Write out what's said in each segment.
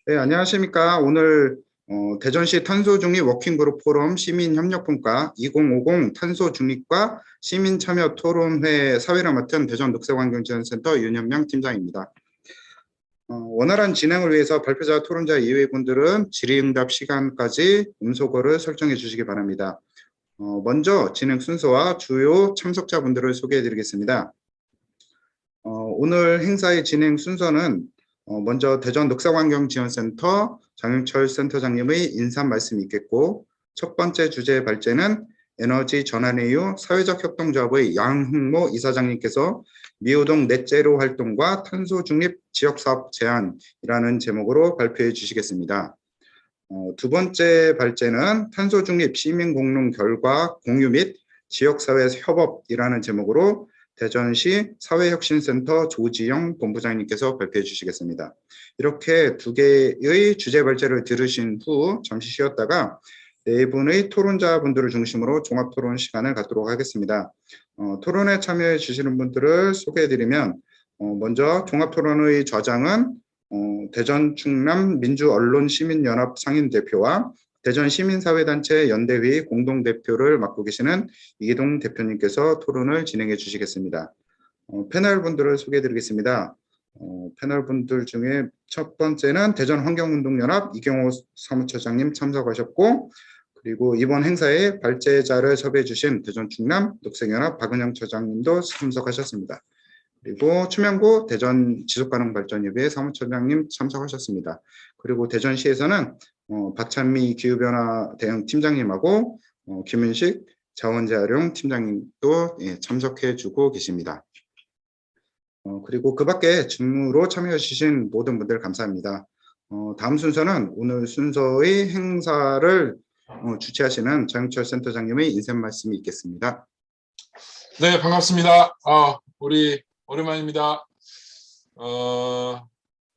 네, 안녕하십니까. 오늘 대전시 탄소중립 워킹그룹 포럼 시민협력분과 2050 탄소중립과 시민참여 토론회 사회를 맡은 대전 녹색환경지원센터 윤현명 팀장입니다. 원활한 진행을 위해서 발표자, 토론자 이외분들은 질의응답 시간까지 음소거를 설정해 주시기 바랍니다. 먼저 진행 순서와 주요 참석자분들을 소개해 드리겠습니다. 오늘 행사의 진행 순서는 먼저 대전 녹색환경지원센터 장윤철 센터장님의 인사 말씀이 있겠고, 첫 번째 주제 발제는 에너지 전환의 이유 사회적 협동조합의 양흥모 이사장님께서 미호동 넷제로 활동과 탄소 중립 지역사업 제안이라는 제목으로 발표해 주시겠습니다. 두 번째 발제는 탄소 중립 시민 공론 결과 공유 및 지역사회 협업이라는 제목으로 대전시 사회혁신센터 조지영 본부장님께서 발표해 주시겠습니다. 이렇게 두 개의 주제 발제를 들으신 후 잠시 쉬었다가 네 분의 토론자분들을 중심으로 종합토론 시간을 갖도록 하겠습니다. 토론에 참여해 주시는 분들을 소개해 드리면 먼저 종합토론의 저장은 대전 충남 민주언론시민연합 상임대표와 대전 시민사회단체 연대회의 공동대표를 맡고 계시는 이기동 대표님께서 토론을 진행해 주시겠습니다. 패널 분들을 소개해 드리겠습니다. 패널 분들 중에 첫 번째는 대전 환경운동연합 이경호 사무처장님 참석하셨고, 그리고 이번 행사에 발제자를 섭외해 주신 대전 충남 녹색연합 박은영 처장님도 참석하셨습니다. 그리고 추명구 대전 지속가능발전협의회 사무처장님 참석하셨습니다. 그리고 대전시에서는 박찬미 기후변화 대응 팀장님하고 김은식 자원재활용 팀장님도 참석해 주고 계십니다. 그리고 그 밖에 직무로 참여해 주신 모든 분들 감사합니다. 다음 순서는 오늘 순서의 행사를 주최하시는 장윤철 센터장님의 인사 말씀이 있겠습니다. 네, 반갑습니다. 우리 오랜만입니다.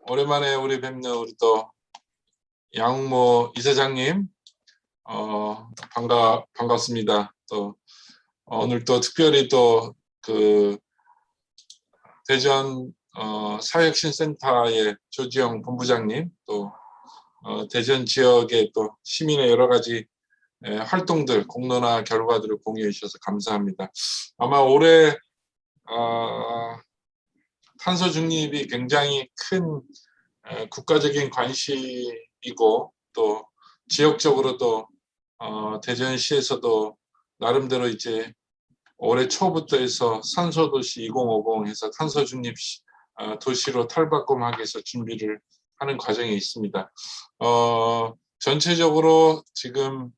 오랜만에 우리 뵙는 우리 또 양흥모 이사장님 반갑습니다. 또 오늘 또 특별히 또 그 대전 사회혁신센터의 조지영 본부장님, 또 대전 지역의 또 시민의 여러 가지 활동들, 공론화 결과들을 공유해 주셔서 감사합니다. 아마 올해 탄소 중립이 굉장히 큰 국가적인 관심이고, 또 지역적으로도 대전시에서도 나름대로 이제 올해 초부터 해서 산소도시 2050 해서 탄소 중립 도시로 탈바꿈하기 위해서 준비를 하는 과정에 있습니다. 전체적으로 지금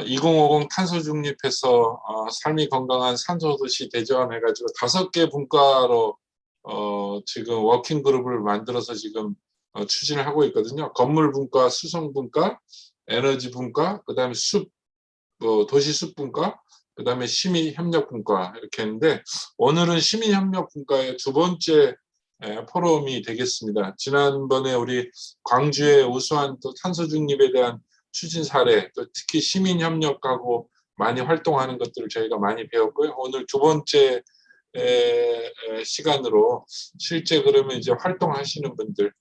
2050 탄소 중립해서 삶이 건강한 산소도시 대전 해가지고 5개 분과로 지금 워킹 그룹을 만들어서 지금 추진을 하고 있거든요. 건물 분과, 수송 분과, 에너지 분과, 그다음에 도시 숲 분과, 그다음에 시민 협력 분과 이렇게 했는데, 오늘은 시민 협력 분과의 두 번째 포럼이 되겠습니다. 지난번에 우리 광주의 우수한 또 탄소 중립에 대한 추진 사례, 또 특히 시민 협력하고 많이 활동하는 것들을 저희가 많이 배웠고요. 오늘 두 번째 시간으로 실제 그러면 이제 활동하시는 분들,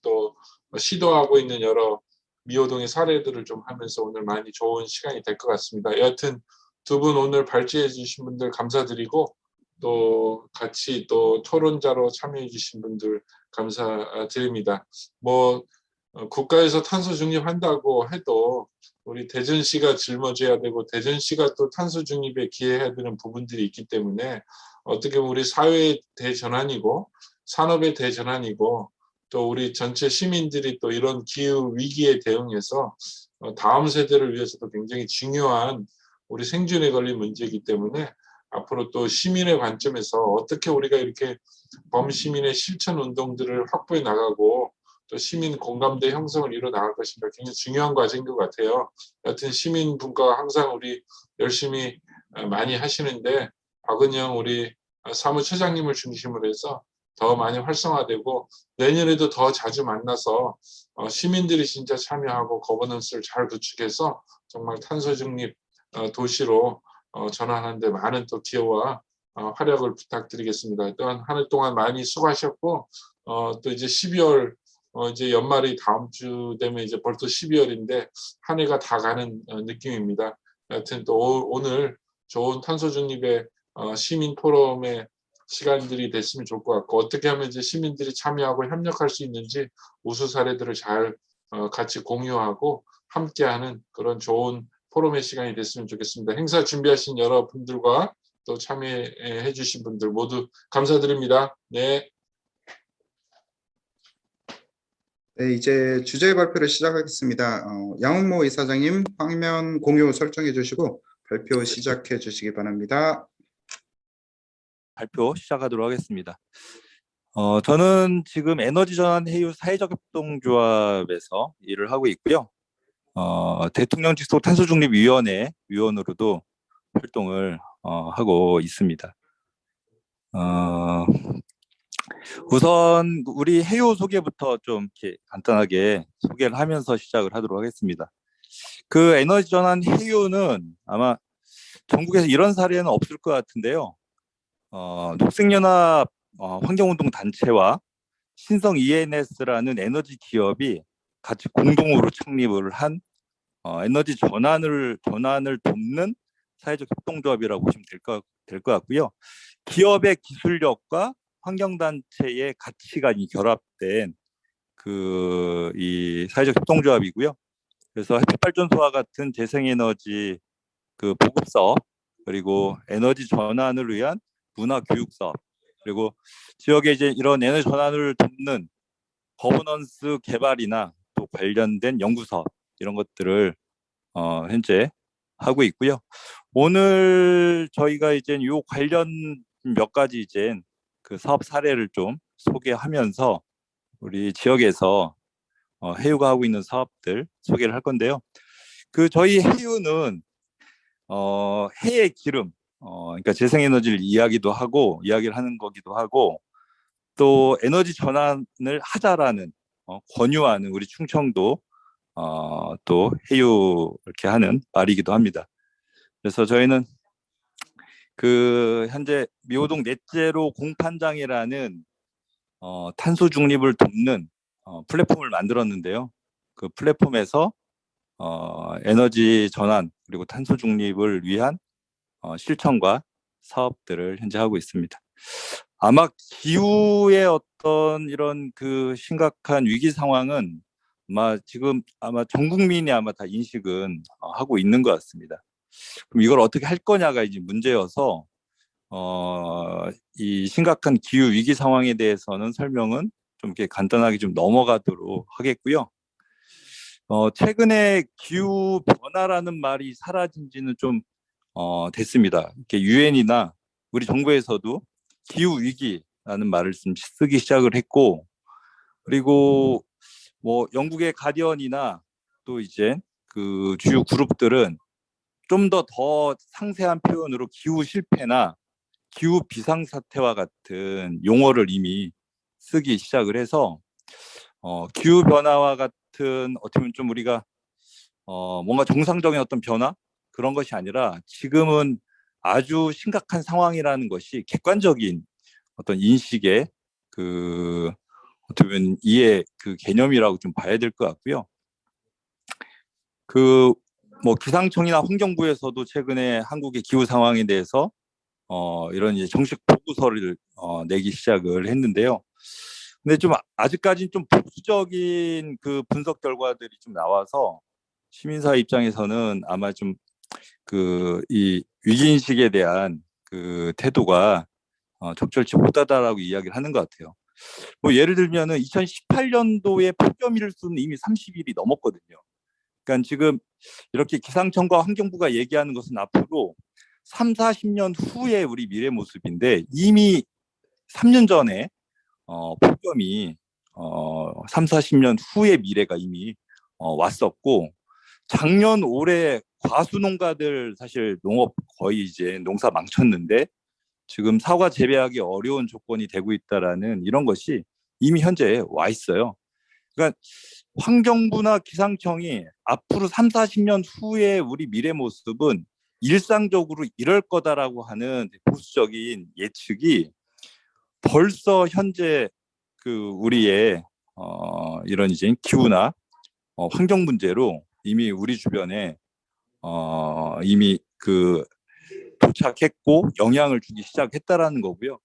또 시도하고 있는 여러 미호동의 사례들을 좀 하면서 오늘 많이 좋은 시간이 될 것 같습니다. 여하튼 두 분 오늘 발제해 주신 분들 감사드리고, 또 같이 또 토론자로 참여해 주신 분들 감사드립니다. 국가에서 탄소 중립한다고 해도 우리 대전시가 짊어져야 되고, 대전시가 또 탄소 중립에 기여해야 되는 부분들이 있기 때문에, 어떻게 보면 우리 사회의 대전환이고 산업의 대전환이고, 또 우리 전체 시민들이 또 이런 기후 위기에 대응해서 다음 세대를 위해서도 굉장히 중요한 우리 생존에 걸린 문제이기 때문에, 앞으로 또 시민의 관점에서 어떻게 우리가 이렇게 범시민의 실천 운동들을 확보해 나가고 또 시민 공감대 형성을 이뤄 나갈 것인가 굉장히 중요한 과제인 것 같아요. 여튼 시민 분과가 항상 우리 열심히 많이 하시는데, 박은영 우리 사무처장님을 중심으로 해서 더 많이 활성화되고, 내년에도 더 자주 만나서 시민들이 진짜 참여하고 거버넌스를 잘 구축해서 정말 탄소 중립 도시로 전환하는 데 많은 또 기여와 활약을 부탁드리겠습니다. 또한 한 해 동안 많이 수고하셨고, 또 이제 12월 이제 연말이 다음 주 되면 이제 벌써 12월인데 한 해가 다 가는 느낌입니다. 하여튼 또 오늘 좋은 탄소 중립의 시민 포럼의 시간들이 됐으면 좋을 것 같고, 어떻게 하면 이제 시민들이 참여하고 협력할 수 있는지 우수 사례들을 잘 같이 공유하고 함께하는 그런 좋은 포럼의 시간이 됐으면 좋겠습니다. 행사 준비하신 여러분들과 또 참여해 주신 분들 모두 감사드립니다. 네. 네, 이제 주제 발표를 시작하겠습니다. 양은모 이사장님 화면 공유 설정해 주시고 발표 시작해 주시기 바랍니다. 발표 시작하도록 하겠습니다. 저는 지금 에너지전환 해유 사회적 협동조합에서 일을 하고 있고요. 대통령 직속 탄소중립위원회 위원으로도 활동을 하고 있습니다. 우선 우리 해유 소개부터 좀 이렇게 간단하게 소개를 하면서 시작을 하도록 하겠습니다. 그 에너지전환 해유는 아마 전국에서 이런 사례는 없을 것 같은데요. 녹색연합 환경운동 단체와 신성 ENS라는 에너지 기업이 같이 공동으로 창립을 한 에너지 전환을 돕는 사회적 협동조합이라고 보시면 될 것 같고요. 기업의 기술력과 환경단체의 가치관이 결합된 이 사회적 협동조합이고요. 그래서 햇빛발전소와 같은 재생에너지 그 보급 사업, 그리고 에너지 전환을 위한 문화 교육 사업, 그리고 지역에 이제 이런 에너지 전환을 돕는 거버넌스 개발이나 또 관련된 연구 사업 이런 것들을 현재 하고 있고요. 오늘 저희가 이제 요 관련 몇 가지 이제 그 사업 사례를 좀 소개하면서 우리 지역에서 해유가 하고 있는 사업들 소개를 할 건데요. 그 저희 해유는 해의 기름, 그러니까 재생에너지를 이야기를 하는 거기도 하고, 또 에너지 전환을 하자라는 권유하는 우리 충청도 또 해유 이렇게 하는 말이기도 합니다. 그래서 저희는 그 현재 미호동 넷제로 공판장이라는 탄소 중립을 돕는 플랫폼을 만들었는데요. 그 플랫폼에서 에너지 전환 그리고 탄소 중립을 위한 실천과 사업들을 현재 하고 있습니다. 아마 기후의 어떤 이런 그 심각한 위기 상황은 지금 전 국민이 다 인식은 하고 있는 것 같습니다. 그럼 이걸 어떻게 할 거냐가 이제 문제여서 이 심각한 기후 위기 상황에 대해서는 설명은 좀 이렇게 간단하게 좀 넘어가도록 하겠고요. 최근에 기후 변화라는 말이 사라진 지는 좀 됐습니다. 이렇게 유엔이나 우리 정부에서도 기후 위기라는 말을 좀 쓰기 시작을 했고, 그리고 뭐 영국의 가디언이나 또 이제 그 주요 그룹들은 좀 더 상세한 표현으로 기후 실패나 기후 비상사태와 같은 용어를 이미 쓰기 시작을 해서 기후 변화와 같은 어떻게 보면 좀 우리가 뭔가 정상적인 어떤 변화 그런 것이 아니라 지금은 아주 심각한 상황이라는 것이 객관적인 어떤 인식의 그 어떻게 보면 이해 그 개념이라고 좀 봐야 될 것 같고요. 그 뭐 기상청이나 환경부에서도 최근에 한국의 기후 상황에 대해서 이런 이제 정식 보고서를 내기 시작을 했는데요. 근데 좀 아직까지는 좀 보수적인 그 분석 결과들이 좀 나와서 시민사회 입장에서는 아마 좀 그 이 위기인식에 대한 그 태도가 적절치 못하다라고 이야기를 하는 것 같아요. 뭐 예를 들면은 2018년도에 폭염 일수는 이미 30일이 넘었거든요. 그러니까 지금 이렇게 기상청과 환경부가 얘기하는 것은 앞으로 3, 40년 후에 우리 미래 모습인데 이미 3년 전에 폭염이 3, 40년 후의 미래가 이미 왔었고, 작년 올해 과수 농가들 사실 농업 거의 이제 농사 망쳤는데 지금 사과 재배하기 어려운 조건이 되고 있다라는 이런 것이 이미 현재 와 있어요. 그러니까 환경부나 기상청이 앞으로 3, 40년 후에 우리 미래 모습은 일상적으로 이럴 거다라고 하는 보수적인 예측이 벌써 현재 그 우리의 이런 이제 기후나 환경 문제로 이미 우리 주변에 이미 그 도착했고 영향을 주기 시작했다라는 거고요.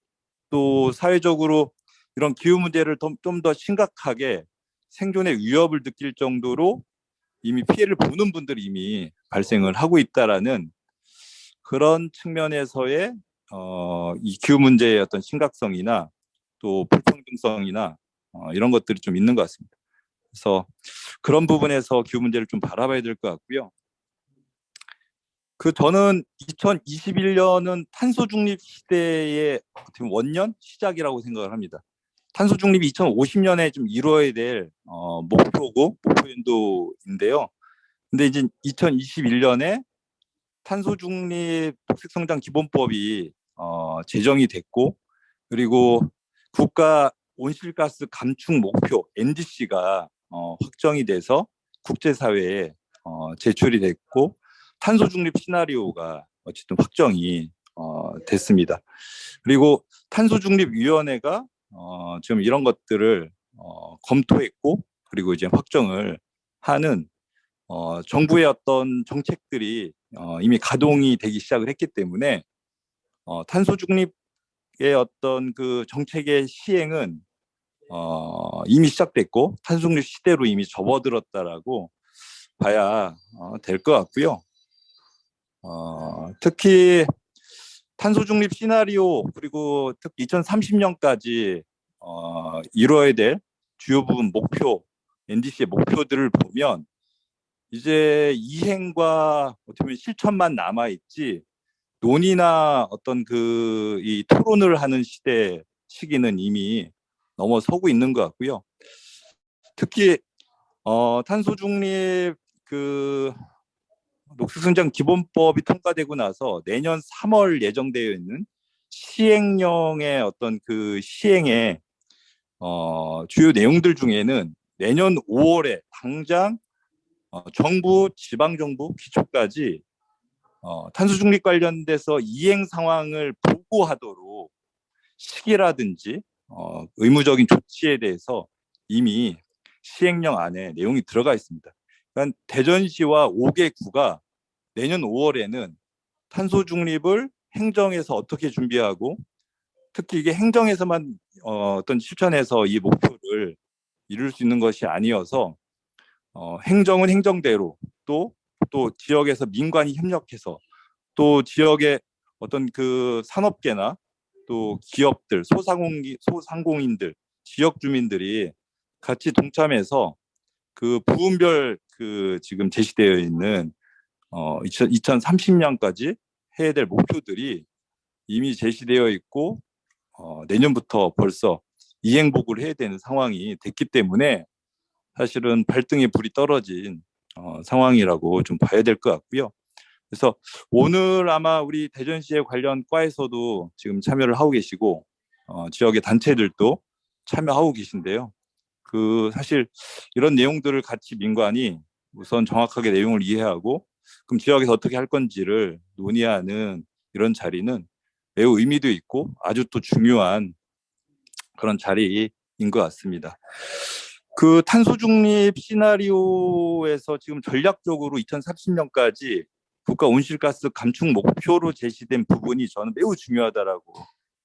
또 사회적으로 이런 기후 문제를 좀 더 심각하게 생존의 위협을 느낄 정도로 이미 피해를 보는 분들이 이미 발생을 하고 있다라는 그런 측면에서의 이 기후 문제의 어떤 심각성이나 또 불평등성이나 이런 것들이 좀 있는 것 같습니다. 그래서 그런 부분에서 기후 문제를 좀 바라봐야 될 것 같고요. 저는 2021년은 탄소 중립 시대의 어떻게 보면 원년 시작이라고 생각을 합니다. 탄소 중립이 2050년에 좀 이루어야 될 목표 연도인데요. 근데 이제 2021년에 탄소 중립 녹색 성장 기본법이 제정이 됐고, 그리고 국가 온실가스 감축 목표 NDC가 확정이 돼서 국제사회에 제출이 됐고, 탄소 중립 시나리오가 어쨌든 확정이 됐습니다. 그리고 탄소 중립 위원회가 지금 이런 것들을 검토했고, 그리고 이제 확정을 하는 정부의 어떤 정책들이 이미 가동이 되기 시작을 했기 때문에 탄소 중립의 어떤 그 정책의 시행은 이미 시작됐고 탄소 중립 시대로 이미 접어들었다라고 봐야 될 것 같고요. 특히 탄소 중립 시나리오 그리고 특히 2030년까지 이루어야 될 주요 부분 목표 NDC의 목표들을 보면 이제 이행과 어떻게 보면 실천만 남아 있지 논의나 어떤 이 토론을 하는 시기는 이미 넘어서고 있는 것 같고요. 특히 탄소 중립 녹색성장 기본법이 통과되고 나서 내년 3월 예정되어 있는 시행령의 어떤 시행의 주요 내용들 중에는 내년 5월에 당장 정부, 지방정부, 기초까지 탄소 중립 관련돼서 이행 상황을 보고하도록 시기라든지 의무적인 조치에 대해서 이미 시행령 안에 내용이 들어가 있습니다. 그러니까 대전시와 5개 구가 내년 5월에는 탄소 중립을 행정에서 어떻게 준비하고 특히 이게 행정에서만 어떤 실천해서 이 목표를 이룰 수 있는 것이 아니어서 행정은 행정대로 또 지역에서 민관이 협력해서 또 지역의 어떤 산업계나 또 기업들, 소상공인들, 지역 주민들이 같이 동참해서 부분별 지금 제시되어 있는 2030년까지 해야 될 목표들이 이미 제시되어 있고 내년부터 벌써 이행 보고를 해야 되는 상황이 됐기 때문에 사실은 발등에 불이 떨어진 상황이라고 좀 봐야 될 것 같고요. 그래서 오늘 아마 우리 대전시의 관련 과에서도 지금 참여를 하고 계시고 지역의 단체들도 참여하고 계신데요. 사실 이런 내용들을 같이 민관이 우선 정확하게 내용을 이해하고 그럼 지역에서 어떻게 할 건지를 논의하는 이런 자리는 매우 의미도 있고 아주 또 중요한 그런 자리인 것 같습니다. 탄소 중립 시나리오에서 지금 전략적으로 2030년까지 국가 온실가스 감축 목표로 제시된 부분이 저는 매우 중요하다라고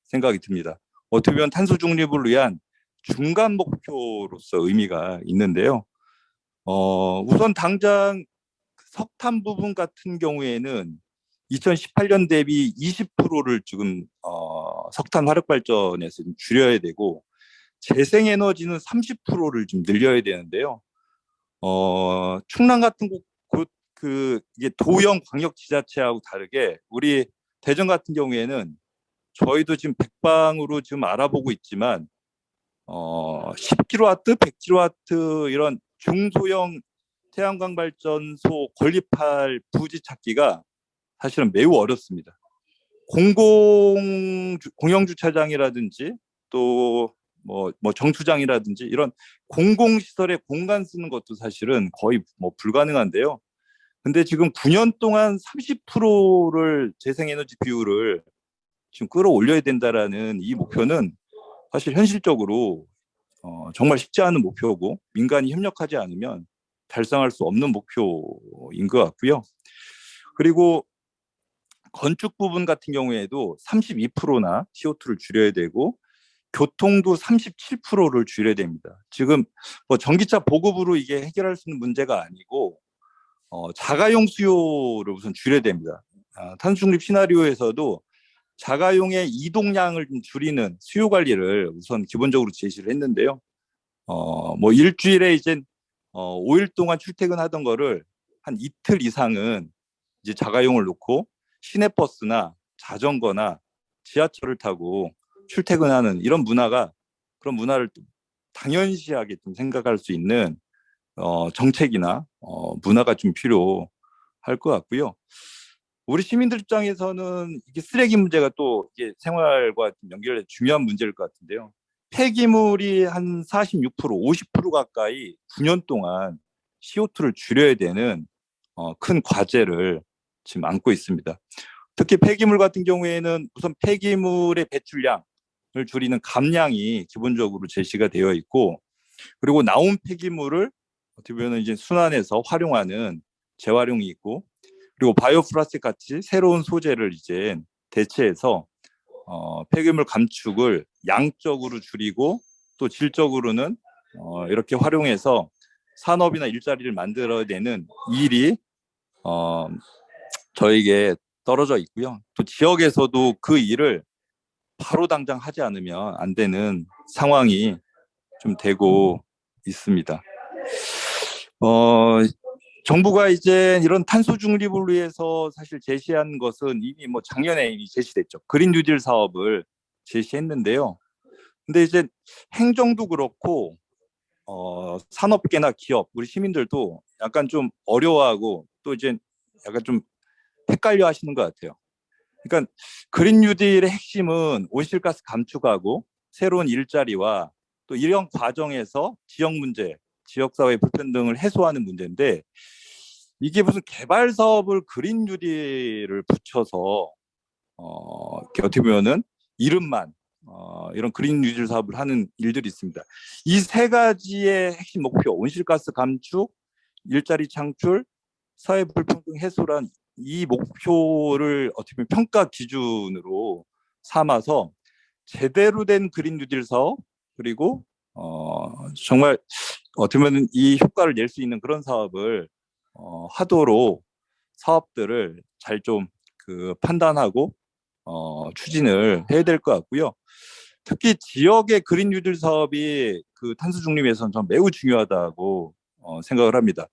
생각이 듭니다. 어떻게 보면 탄소 중립을 위한 중간 목표로서 의미가 있는데요. 우선 당장 석탄 부분 같은 경우에는 2018년 대비 20%를 지금 석탄 화력 발전에서 좀 줄여야 되고 재생에너지는 30%를 좀 늘려야 되는데요. 충남 같은 곳 이게 도형 광역지자체하고 다르게 우리 대전 같은 경우에는 저희도 지금 백방으로 지금 알아보고 있지만 10kW, 100kW 이런 중소형 태양광 발전소 건립할 부지 찾기가 사실은 매우 어렵습니다. 공영 주차장이라든지 또 정수장이라든지 이런 공공시설에 공간 쓰는 것도 사실은 거의 불가능한데요. 근데 지금 9년 동안 30%를 재생에너지 비율을 지금 끌어올려야 된다라는 이 목표는 사실 현실적으로 정말 쉽지 않은 목표고 민간이 협력하지 않으면 달성할 수 없는 목표인 것 같고요. 그리고 건축 부분 같은 경우에도 32%나 CO2를 줄여야 되고 교통도 37%를 줄여야 됩니다. 지금 뭐 전기차 보급으로 이게 해결할 수 있는 문제가 아니고 자가용 수요를 우선 줄여야 됩니다. 탄소 중립 시나리오에서도 자가용의 이동량을 좀 줄이는 수요 관리를 우선 기본적으로 제시를 했는데요. 뭐 일주일에 이제 5일 동안 출퇴근하던 거를 한 이틀 이상은 이제 자가용을 놓고 시내버스나 자전거나 지하철을 타고 출퇴근하는 이런 문화가 그런 문화를 당연시하게 좀 생각할 수 있는 정책이나 문화가 좀 필요할 것 같고요. 우리 시민들 입장에서는 이게 쓰레기 문제가 또 이게 생활과 좀 연결해 중요한 문제일 것 같은데요. 폐기물이 한 46%, 50% 가까이 9년 동안 CO2를 줄여야 되는 큰 과제를 지금 안고 있습니다. 특히 폐기물 같은 경우에는 우선 폐기물의 배출량을 줄이는 감량이 기본적으로 제시가 되어 있고, 그리고 나온 폐기물을 어떻게 보면 이제 순환해서 활용하는 재활용이 있고, 그리고 바이오 플라스틱 같이 새로운 소재를 이제 대체해서 폐기물 감축을 양적으로 줄이고 또 질적으로는 이렇게 활용해서 산업이나 일자리를 만들어내는 일이 저에게 떨어져 있고요. 또 지역에서도 그 일을 바로 당장 하지 않으면 안 되는 상황이 좀 되고 있습니다. 정부가 이제 이런 탄소 중립을 위해서 사실 제시한 것은 이미 뭐 작년에 이미 제시됐죠. 그린 뉴딜 사업을 제시했는데요. 근데 이제 행정도 그렇고 산업계나 기업, 우리 시민들도 약간 좀 어려워하고 또 이제 약간 좀 헷갈려 하시는 것 같아요. 그러니까 그린 뉴딜의 핵심은 온실가스 감축하고 새로운 일자리와 또 이런 과정에서 지역 문제, 지역사회 불평등을 해소하는 문제인데, 이게 무슨 개발 사업을 그린 뉴딜을 붙여서 어떻게 보면은 이름만 이런 그린 뉴딜 사업을 하는 일들이 있습니다. 이 세 가지의 핵심 목표, 온실가스 감축, 일자리 창출, 사회 불평등 해소란 이 목표를 어떻게 보면 평가 기준으로 삼아서 제대로 된 그린 뉴딜 사업, 그리고 정말 어떻게 보면 이 효과를 낼 수 있는 그런 사업을 하도록 사업들을 잘 좀 그 판단하고 추진을 해야 될 것 같고요. 특히 지역의 그린 뉴딜 사업이 그 탄소 중립에서는 전 매우 중요하다고 생각을 합니다.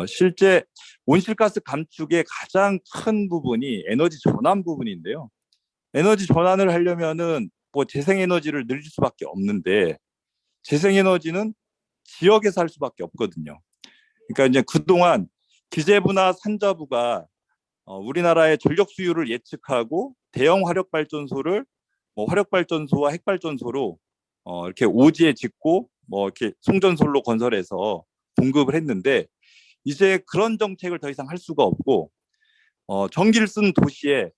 실제 온실가스 감축의 가장 큰 부분이 에너지 전환 부분인데요. 에너지 전환을 하려면은 뭐 재생에너지를 늘릴 수밖에 없는데, 재생에너지는 지역에서 할 수밖에 없거든요. 그러니까 이제 그동안 기재부나 산자부가 우리나라의 전력 수요를 예측하고 대형 화력발전소를 뭐 화력발전소와 핵발전소로 이렇게 오지에 짓고 뭐 이렇게 송전솔로 건설해서 공급을 했는데, 이제 그런 정책을 더 이상 할 수가 없고 전기를 쓰는 도시에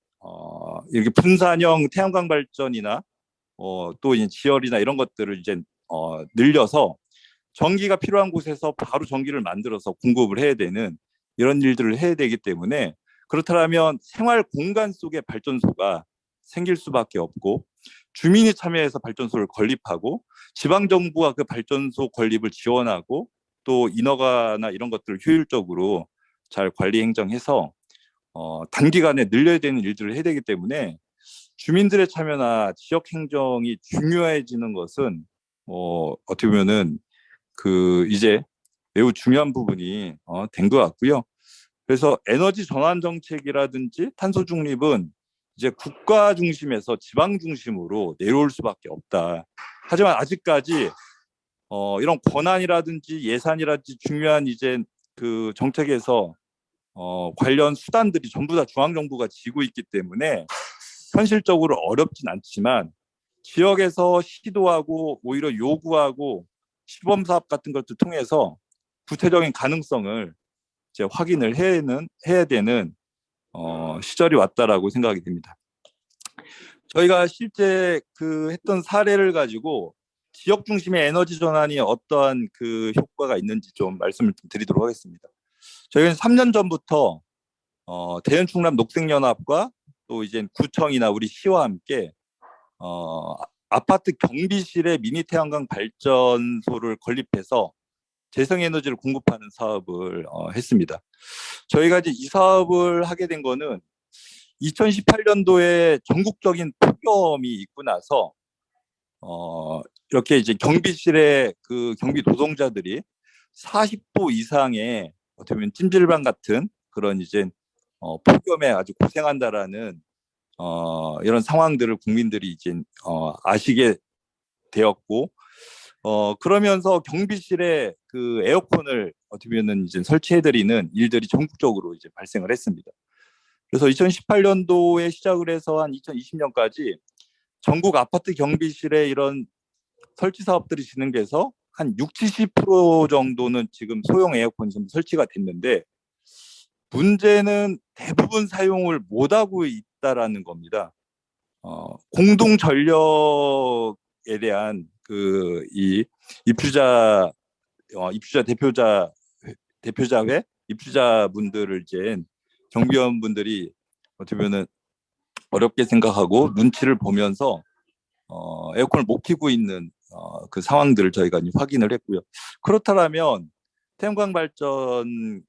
이렇게 분산형 태양광 발전이나 또 이제 지열이나 이런 것들을 이제 늘려서 전기가 필요한 곳에서 바로 전기를 만들어서 공급을 해야 되는 이런 일들을 해야 되기 때문에, 그렇다면 생활 공간 속에 발전소가 생길 수밖에 없고, 주민이 참여해서 발전소를 건립하고 지방 정부가 그 발전소 건립을 지원하고 또 인허가나 이런 것들을 효율적으로 잘 관리 행정해서 단기간에 늘려야 되는 일들을 해야 되기 때문에, 주민들의 참여나 지역 행정이 중요해지는 것은 어떻게 보면은 그 이제 매우 중요한 부분이 된 것 같고요. 그래서 에너지 전환 정책이라든지 탄소 중립은 이제 국가 중심에서 지방 중심으로 내려올 수밖에 없다. 하지만 아직까지 이런 권한이라든지 예산이라든지 중요한 이제 그 정책에서 관련 수단들이 전부 다 중앙정부가 쥐고 있기 때문에 현실적으로 어렵진 않지만, 지역에서 시도하고 오히려 요구하고 시범 사업 같은 것들 통해서 구체적인 가능성을 이제 확인을 해야 되는 시절이 왔다라고 생각이 됩니다. 저희가 실제 그 했던 사례를 가지고 지역 중심의 에너지 전환이 어떠한 그 효과가 있는지 좀 말씀을 좀 드리도록 하겠습니다. 저희는 3년 전부터 대연 충남 녹색연합과 또 이제 구청이나 우리 시와 함께 아파트 경비실에 미니 태양광 발전소를 건립해서 재생에너지를 공급하는 사업을 했습니다. 저희가 이제 이 사업을 하게 된 거는 2018년도에 전국적인 폭염이 있고 나서 이렇게 이제 경비실에 그 경비 노동자들이 40도 이상의 어떻게 보면 찜질방 같은 그런 이제 폭염에 아주 고생한다라는 이런 상황들을 국민들이 이제 아시게 되었고 그러면서 경비실에 그 에어컨을 어떻게 보면 이제 설치해드리는 일들이 전국적으로 이제 발생을 했습니다. 그래서 2018년도에 시작을 해서 한 2020년까지 전국 아파트 경비실에 이런 설치 사업들이 진행돼서 한 60~70% 정도는 지금 소형 에어컨이 좀 설치가 됐는데 문제는 대부분 사용을 못하고 있다라는 겁니다. 공동 전력에 대한 그 이 입주자 대표자회 입주자분들을 이제 경비원분들이 어떻게 보면은 어렵게 생각하고 눈치를 보면서 에어컨을 못 켜고 있는 그 상황들을 저희가 이제 확인을 했고요. 그렇다면 태양광 발전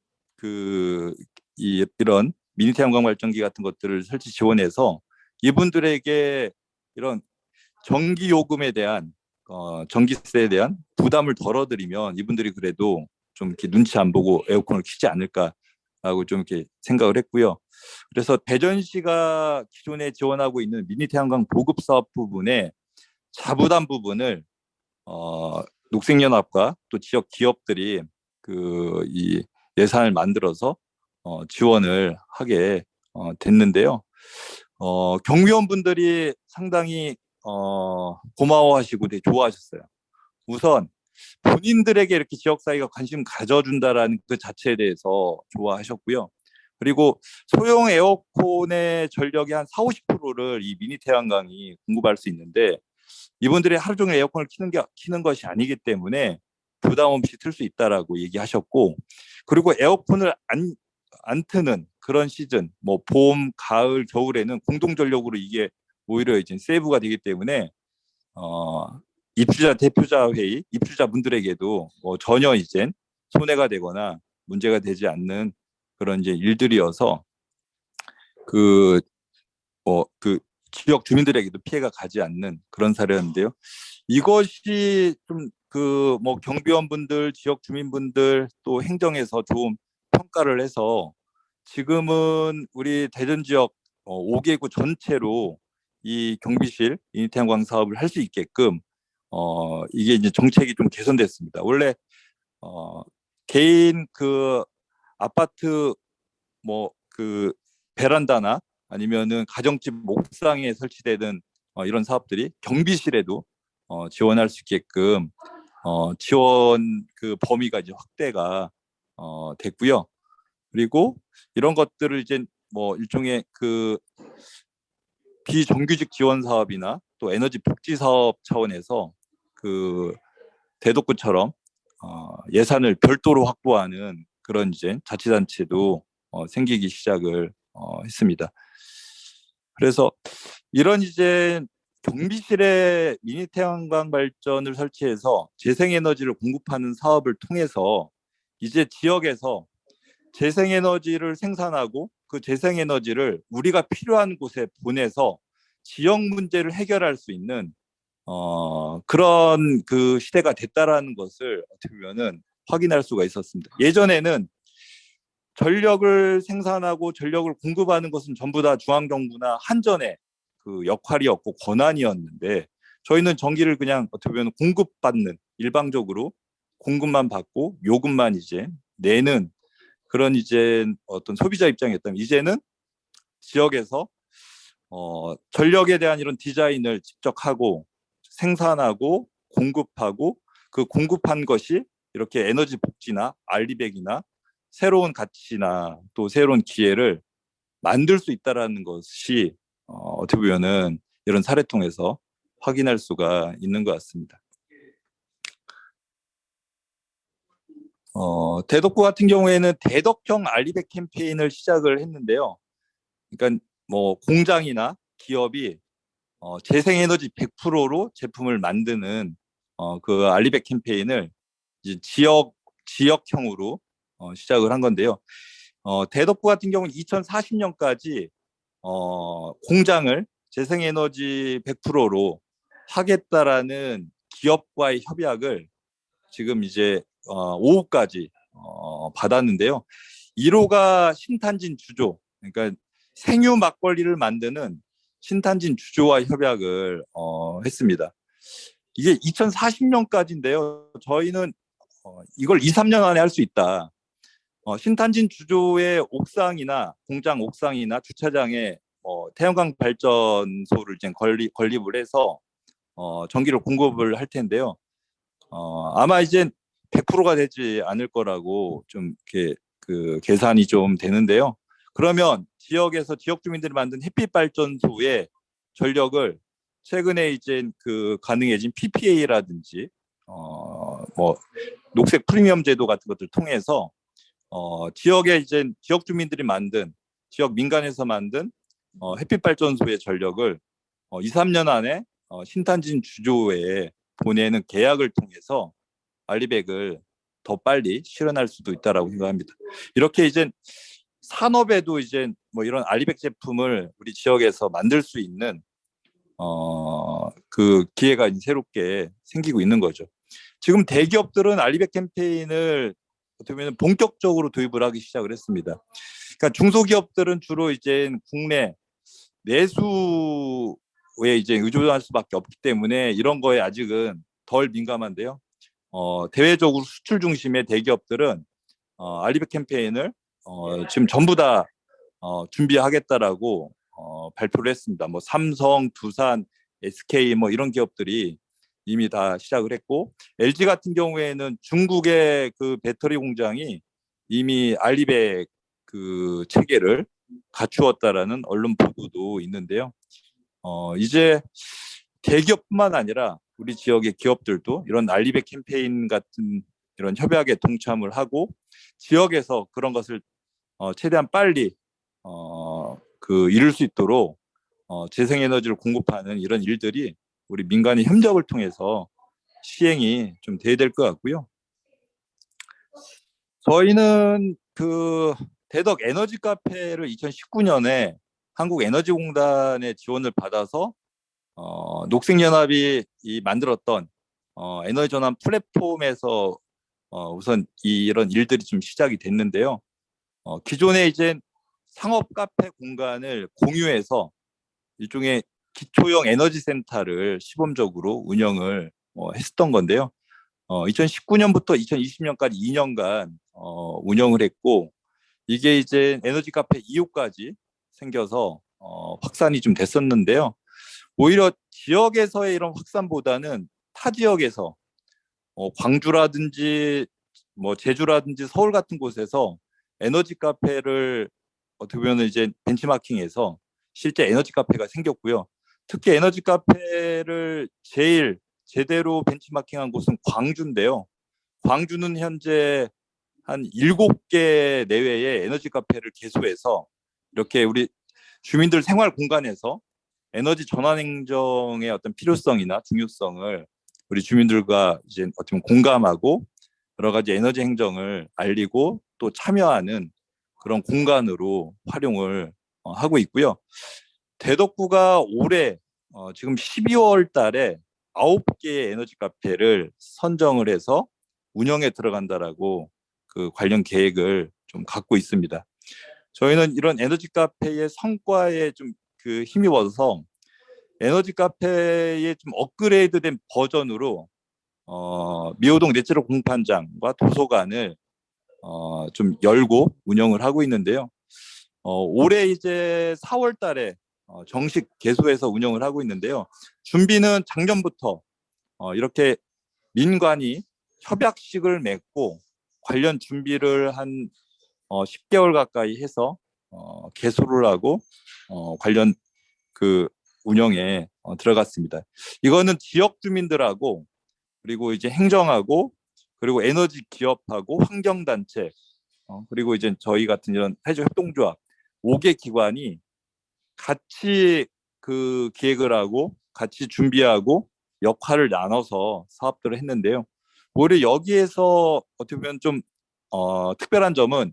이런 미니 태양광 발전기 같은 것들을 설치 지원해서 이분들에게 이런 전기 요금에 대한 전기세에 대한 부담을 덜어드리면 이분들이 그래도 좀 이렇게 눈치 안 보고 에어컨을 켜지 않을까라고 좀 이렇게 생각을 했고요. 그래서 대전시가 기존에 지원하고 있는 미니 태양광 보급 사업 부분에 자부담 부분을 녹색연합과 또 지역 기업들이 이 예산을 만들어서 지원을 하게 됐는데요. 경비원분들이 상당히 고마워하시고 되게 좋아하셨어요. 우선 본인들에게 이렇게 지역사회가 관심 가져준다라는 그 자체에 대해서 좋아하셨고요. 그리고 소형 에어컨의 전력의 한 40~50%를 이 미니 태양광이 공급할 수 있는데 이분들이 하루 종일 에어컨을 키는 것이 아니기 때문에 부담 없이 틀 수 있다라고 얘기하셨고 그리고 에어컨을 안 트는 그런 시즌 뭐 봄, 가을, 겨울에는 공동 전력으로 이게 오히려 이제 세이브가 되기 때문에 입주자 대표자 회의 입주자분들에게도 전혀 이제 손해가 되거나 문제가 되지 않는 그런 이제 일들이어서 그 지역 주민들에게도 피해가 가지 않는 그런 사례였는데요. 이것이 좀 경비원분들, 지역 주민분들 또 행정에서 좋은 평가를 해서 지금은 우리 대전 지역 5개구 전체로 이 경비실 미니 태양광 사업을 할 수 있게끔 이게 이제 정책이 좀 개선됐습니다. 원래 개인 그 아파트 베란다나 아니면은 가정집 옥상에 설치되는 이런 사업들이 경비실에도 지원할 수 있게끔 지원 그 범위가 이제 확대가 됐고요. 그리고 이런 것들을 이제 일종의 그 비정규직 지원 사업이나 또 에너지 복지 사업 차원에서 그 대덕구처럼 예산을 별도로 확보하는 그런 이제 자치단체도 생기기 시작을 했습니다. 그래서 이런 이제 경비실에 미니 태양광 발전을 설치해서 재생에너지를 공급하는 사업을 통해서 이제 지역에서 재생에너지를 생산하고 그 재생에너지를 우리가 필요한 곳에 보내서 지역 문제를 해결할 수 있는 그런 그 시대가 됐다라는 것을 어떻게 보면은 확인할 수가 있었습니다. 예전에는 전력을 생산하고 전력을 공급하는 것은 전부 다 중앙정부나 한전의 그 역할이었고 권한이었는데 저희는 전기를 그냥 어떻게 보면 공급받는 일방적으로 공급만 받고 요금만 이제 내는 그런 이제 어떤 소비자 입장이었다면 이제는 지역에서 전력에 대한 이런 디자인을 직접 하고 생산하고 공급하고 그 공급한 것이 이렇게 에너지 복지나 알리백이나 새로운 가치나 또 새로운 기회를 만들 수 있다라는 것이 어떻게 보면은 이런 사례 통해서 확인할 수가 있는 것 같습니다. 대덕구 같은 경우에는 대덕형 알리백 캠페인을 시작을 했는데요. 그러니까 뭐 공장이나 기업이 재생에너지 100%로 제품을 만드는 그 알리백 캠페인을 이제 지역형으로 시작을 한 건데요. 대덕구 같은 경우는 2040년까지 공장을 재생에너지 100%로 하겠다라는 기업과의 협약을 지금 이제 5호까지 받았는데요. 1호가 신탄진 주조, 그러니까 생유 막걸리를 만드는 신탄진 주조와 협약을 했습니다. 이게 2040년까지인데요. 저희는 이걸 2, 3년 안에 할 수 있다. 신탄진 주조의 옥상이나 공장 옥상이나 주차장에 태양광 발전소를 이제 건립을 해서 전기를 공급을 할 텐데요. 아마 이제 100%가 되지 않을 거라고 좀 이렇게 그 계산이 좀 되는데요. 그러면 지역에서 지역 주민들이 만든 햇빛 발전소의 전력을 최근에 이제 그 가능해진 PPA라든지 뭐 녹색 프리미엄 제도 같은 것들 통해서 지역에 이제 지역 주민들이 만든 지역 민간에서 만든 햇빛 발전소의 전력을 2, 3년 안에 신탄진 주조에 보내는 계약을 통해서 알리백을 더 빨리 실현할 수도 있다라고 생각합니다. 이렇게 이제 산업에도 이제 뭐 이런 알리백 제품을 우리 지역에서 만들 수 있는 그 기회가 새롭게 생기고 있는 거죠. 지금 대기업들은 알리백 캠페인을 어떻게 보면 본격적으로 도입을 하기 시작을 했습니다. 그러니까 중소기업들은 주로 이제 국내 내수에 이제 의존할 수밖에 없기 때문에 이런 거에 아직은 덜 민감한데요. 대외적으로 수출 중심의 대기업들은 알리백 캠페인을 지금 전부 다 준비하겠다라고 발표를 했습니다. 뭐 삼성, 두산, SK 뭐 이런 기업들이 이미 다 시작을 했고 LG 같은 경우에는 중국의 그 배터리 공장이 이미 알리백 그 체계를 갖추었다라는 언론 보도도 있는데요. 이제 대기업뿐만 아니라 우리 지역의 기업들도 이런 알리백 캠페인 같은 이런 협약에 동참을 하고 지역에서 그런 것을 최대한 빨리 그 이룰 수 있도록 재생에너지를 공급하는 이런 일들이 우리 민간의 협력을 통해서 시행이 좀 돼야 될 것 같고요. 저희는 그 대덕 에너지 카페를 2019년에 한국에너지공단의 지원을 받아서 녹색연합이 만들었던 에너지 전환 플랫폼에서 우선 이런 일들이 좀 시작이 됐는데요. 기존에 이제 상업 카페 공간을 공유해서 일종의 기초형 에너지 센터를 시범적으로 운영을 했었던 건데요. 2019년부터 2020년까지 2년간 운영을 했고 이게 이제 에너지 카페 2호까지 생겨서 확산이 좀 됐었는데요. 오히려 지역에서의 이런 확산보다는 타 지역에서 광주라든지 뭐 제주라든지 서울 같은 곳에서 에너지 카페를 어떻게 보면 이제 벤치마킹해서 실제 에너지 카페가 생겼고요. 특히 에너지 카페를 제일 제대로 벤치마킹한 곳은 광주인데요. 광주는 현재 한 7개 내외의 에너지 카페를 개소해서 이렇게 우리 주민들 생활 공간에서 에너지 전환 행정의 어떤 필요성이나 중요성을 우리 주민들과 이제 어떻게 보면 공감하고 여러 가지 에너지 행정을 알리고 또 참여하는 그런 공간으로 활용을 하고 있고요. 대덕구가 올해 지금 12월 달에 9개의 에너지 카페를 선정을 해서 운영에 들어간다라고 그 관련 계획을 좀 갖고 있습니다. 저희는 이런 에너지 카페의 성과에 좀 그 힘입어서 에너지 카페의 좀 업그레이드된 버전으로 미호동 넷제로 공판장과 도서관을 좀 열고 운영을 하고 있는데요. 올해 이제 4월 달에 정식 개소해서 운영을 하고 있는데요. 준비는 작년부터 이렇게 민관이 협약식을 맺고 관련 준비를 한 10개월 가까이 해서 개소를 하고 관련 그 운영에 들어갔습니다. 이거는 지역 주민들하고 그리고 이제 행정하고 그리고 에너지 기업하고 환경단체, 그리고 이제 저희 같은 이런 사회적 협동조합 5개 기관이 같이 그 기획을 하고 같이 준비하고 역할을 나눠서 사업들을 했는데요. 오히려 여기에서 어떻게 보면 좀 특별한 점은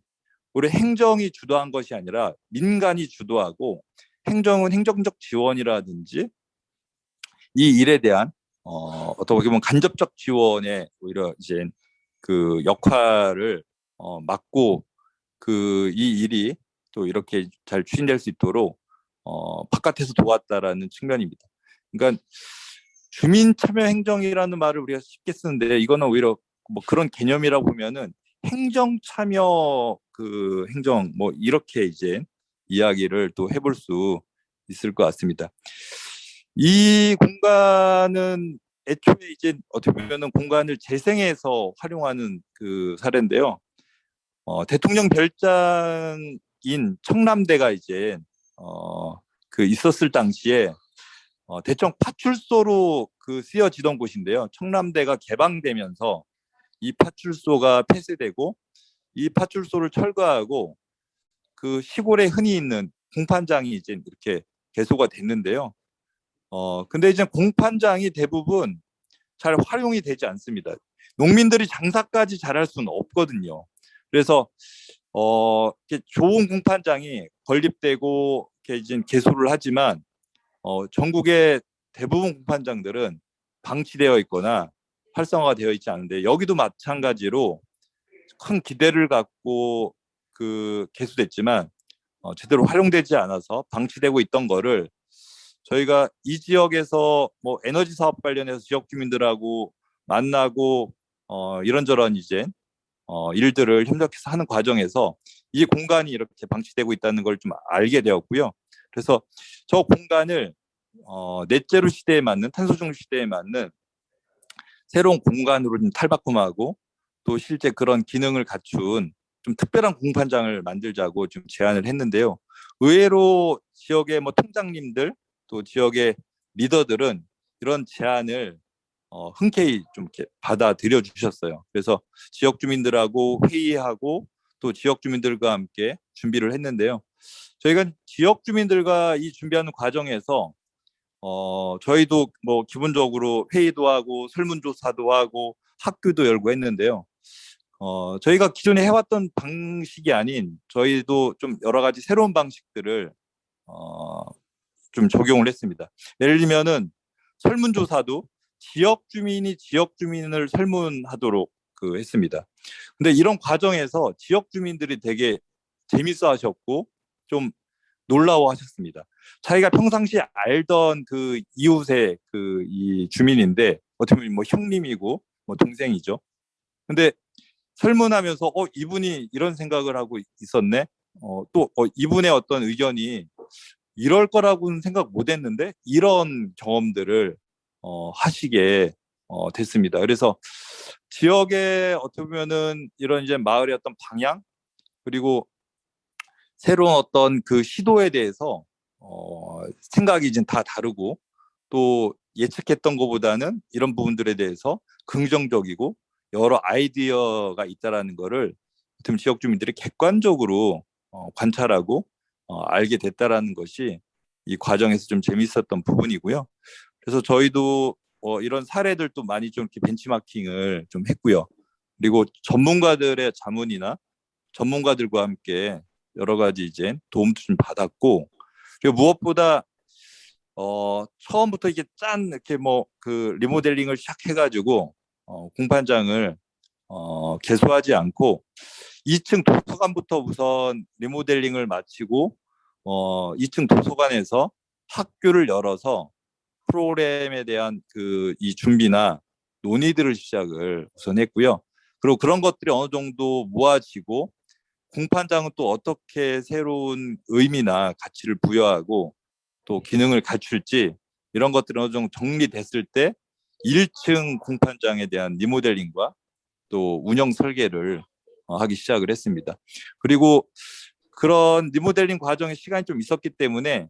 우리 행정이 주도한 것이 아니라 민간이 주도하고 행정은 행정적 지원이라든지 이 일에 대한 어떻게 보면 간접적 지원에 오히려 이제 그 역할을 맡고 그 이 일이 또 이렇게 잘 추진될 수 있도록 바깥에서 도왔다라는 측면입니다. 그러니까 주민 참여 행정이라는 말을 우리가 쉽게 쓰는데 이거는 오히려 뭐 그런 개념이라고 보면은 행정 참여 그 행정 뭐 이렇게 이제 이야기를 또 해볼 수 있을 것 같습니다. 이 공간은 애초에 이제 어떻게 보면은 공간을 재생해서 활용하는 그 사례인데요. 대통령 별장인 청남대가 이제 그 있었을 당시에 대청 파출소로 그 쓰여지던 곳인데요. 청남대가 개방되면서 이 파출소가 폐쇄되고 이 파출소를 철거하고 그 시골에 흔히 있는 공판장이 이제 이렇게 개소가 됐는데요. 근데 이제 공판장이 대부분 잘 활용이 되지 않습니다. 농민들이 장사까지 잘할 수는 없거든요. 그래서 이렇게 좋은 공판장이 건립되고 이렇게 이제 개소를 하지만 전국의 대부분 공판장들은 방치되어 있거나 활성화가 되어 있지 않은데 여기도 마찬가지로 큰 기대를 갖고 그 개소됐지만 제대로 활용되지 않아서 방치되고 있던 거를 저희가 이 지역에서 뭐 에너지 사업 관련해서 지역 주민들하고 만나고 이런저런 이제 일들을 협력해서 하는 과정에서 이 공간이 이렇게 방치되고 있다는 걸 좀 알게 되었고요. 그래서 저 공간을 넷제로 시대에 맞는 탄소 중립 시대에 맞는 새로운 공간으로 좀 탈바꿈하고 또 실제 그런 기능을 갖춘 좀 특별한 공판장을 만들자고 좀 제안을 했는데요. 의외로 지역의 뭐 통장님들 또 지역의 리더들은 이런 제안을 흔쾌히 좀 이렇게 받아들여 주셨어요. 그래서 지역 주민들하고 회의하고 또 지역 주민들과 함께 준비를 했는데요. 저희가 지역 주민들과 이 준비하는 과정에서 저희도 뭐 기본적으로 회의도 하고 설문조사도 하고 학교도 열고 했는데요. 저희가 기존에 해왔던 방식이 아닌 저희도 좀 여러 가지 새로운 방식들을 좀 적용을 했습니다. 예를 들면은 설문조사도 지역 주민이 지역 주민을 설문하도록 그 했습니다. 근데 이런 과정에서 지역 주민들이 되게 재밌어 하셨고 좀 놀라워하셨습니다. 자기가 평상시에 알던 그 이웃의 그 이 주민인데 어떻게 보면 뭐 형님이고 뭐 동생이죠. 근데 설문하면서 이분이 이런 생각을 하고 있었네. 또 이분의 어떤 의견이 이럴 거라고는 생각 못 했는데 이런 경험들을 하시게 됐습니다. 그래서 지역의 어떻게 보면은 이런 이제 마을의 어떤 방향 그리고 새로운 어떤 그 시도에 대해서 생각이 이제 다 다르고 또 예측했던 것보다는 이런 부분들에 대해서 긍정적이고 여러 아이디어가 있다라는 거를 지역 주민들이 객관적으로 관찰하고 알게 됐다라는 것이 이 과정에서 좀 재밌었던 부분이고요. 그래서 저희도 이런 사례들도 많이 좀 이렇게 벤치마킹을 좀 했고요. 그리고 전문가들의 자문이나 전문가들과 함께 여러 가지 이제 도움도 좀 받았고 그리고 무엇보다 처음부터 이게 이렇게 뭐 그 리모델링을 시작해가지고 공판장을 개소하지 않고 2층 도서관부터 우선 리모델링을 마치고 2층 도서관에서 학교를 열어서 프로그램에 대한 그 이 준비나 논의들을 시작을 우선 했고요. 그리고 그런 것들이 어느 정도 모아지고 공판장은 또 어떻게 새로운 의미나 가치를 부여하고 또 기능을 갖출지 이런 것들이 어느 정도 정리됐을 때 1층 공판장에 대한 리모델링과 또 운영 설계를 하기 시작을 했습니다. 그리고 그런 리모델링 과정에 시간이 좀 있었기 때문에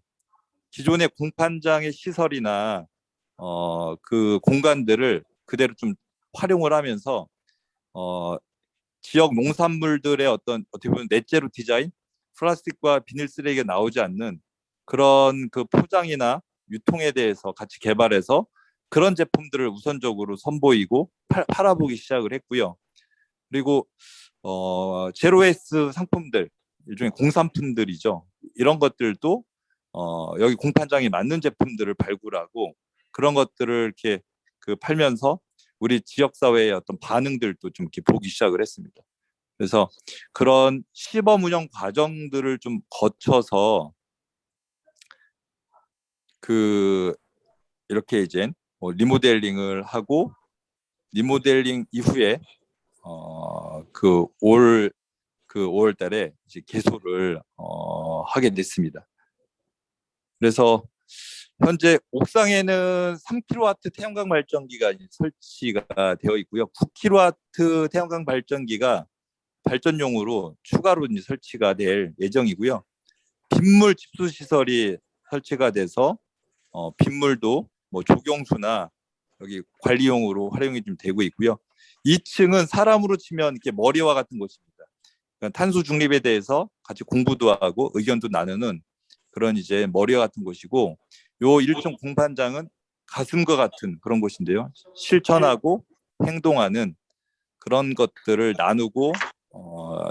기존의 공판장의 시설이나 그 공간들을 그대로 좀 활용을 하면서 지역 농산물들의 어떻게 보면 넷제로 디자인, 플라스틱과 비닐 쓰레기가 나오지 않는 그런 그 포장이나 유통에 대해서 같이 개발해서 그런 제품들을 우선적으로 선보이고 팔아보기 시작을 했고요. 그리고 제로 웨이스트 상품들, 일종의 공산품들이죠. 이런 것들도 여기 공판장에 맞는 제품들을 발굴하고 그런 것들을 이렇게 그 팔면서 우리 지역 사회의 어떤 반응들도 좀 이렇게 보기 시작을 했습니다. 그래서 그런 시범 운영 과정들을 좀 거쳐서 그 이렇게 이제 리모델링을 하고 리모델링 이후에 그 5월 달에 이제 개소를 하게 됐습니다. 그래서 현재 옥상에는 3kW 태양광 발전기가 설치가 되어 있고요. 9kW 태양광 발전기가 발전용으로 추가로 이제 설치가 될 예정이고요. 빗물 집수 시설이 설치가 돼서 빗물도 뭐 조경수나 여기 관리용으로 활용이 좀 되고 있고요. 2층은 사람으로 치면 이렇게 머리와 같은 곳입니다. 그러니까 탄소 중립에 대해서 같이 공부도 하고 의견도 나누는 그런 이제 머리와 같은 곳이고, 요 1층 공판장은 가슴과 같은 그런 곳인데요. 실천하고 행동하는 그런 것들을 나누고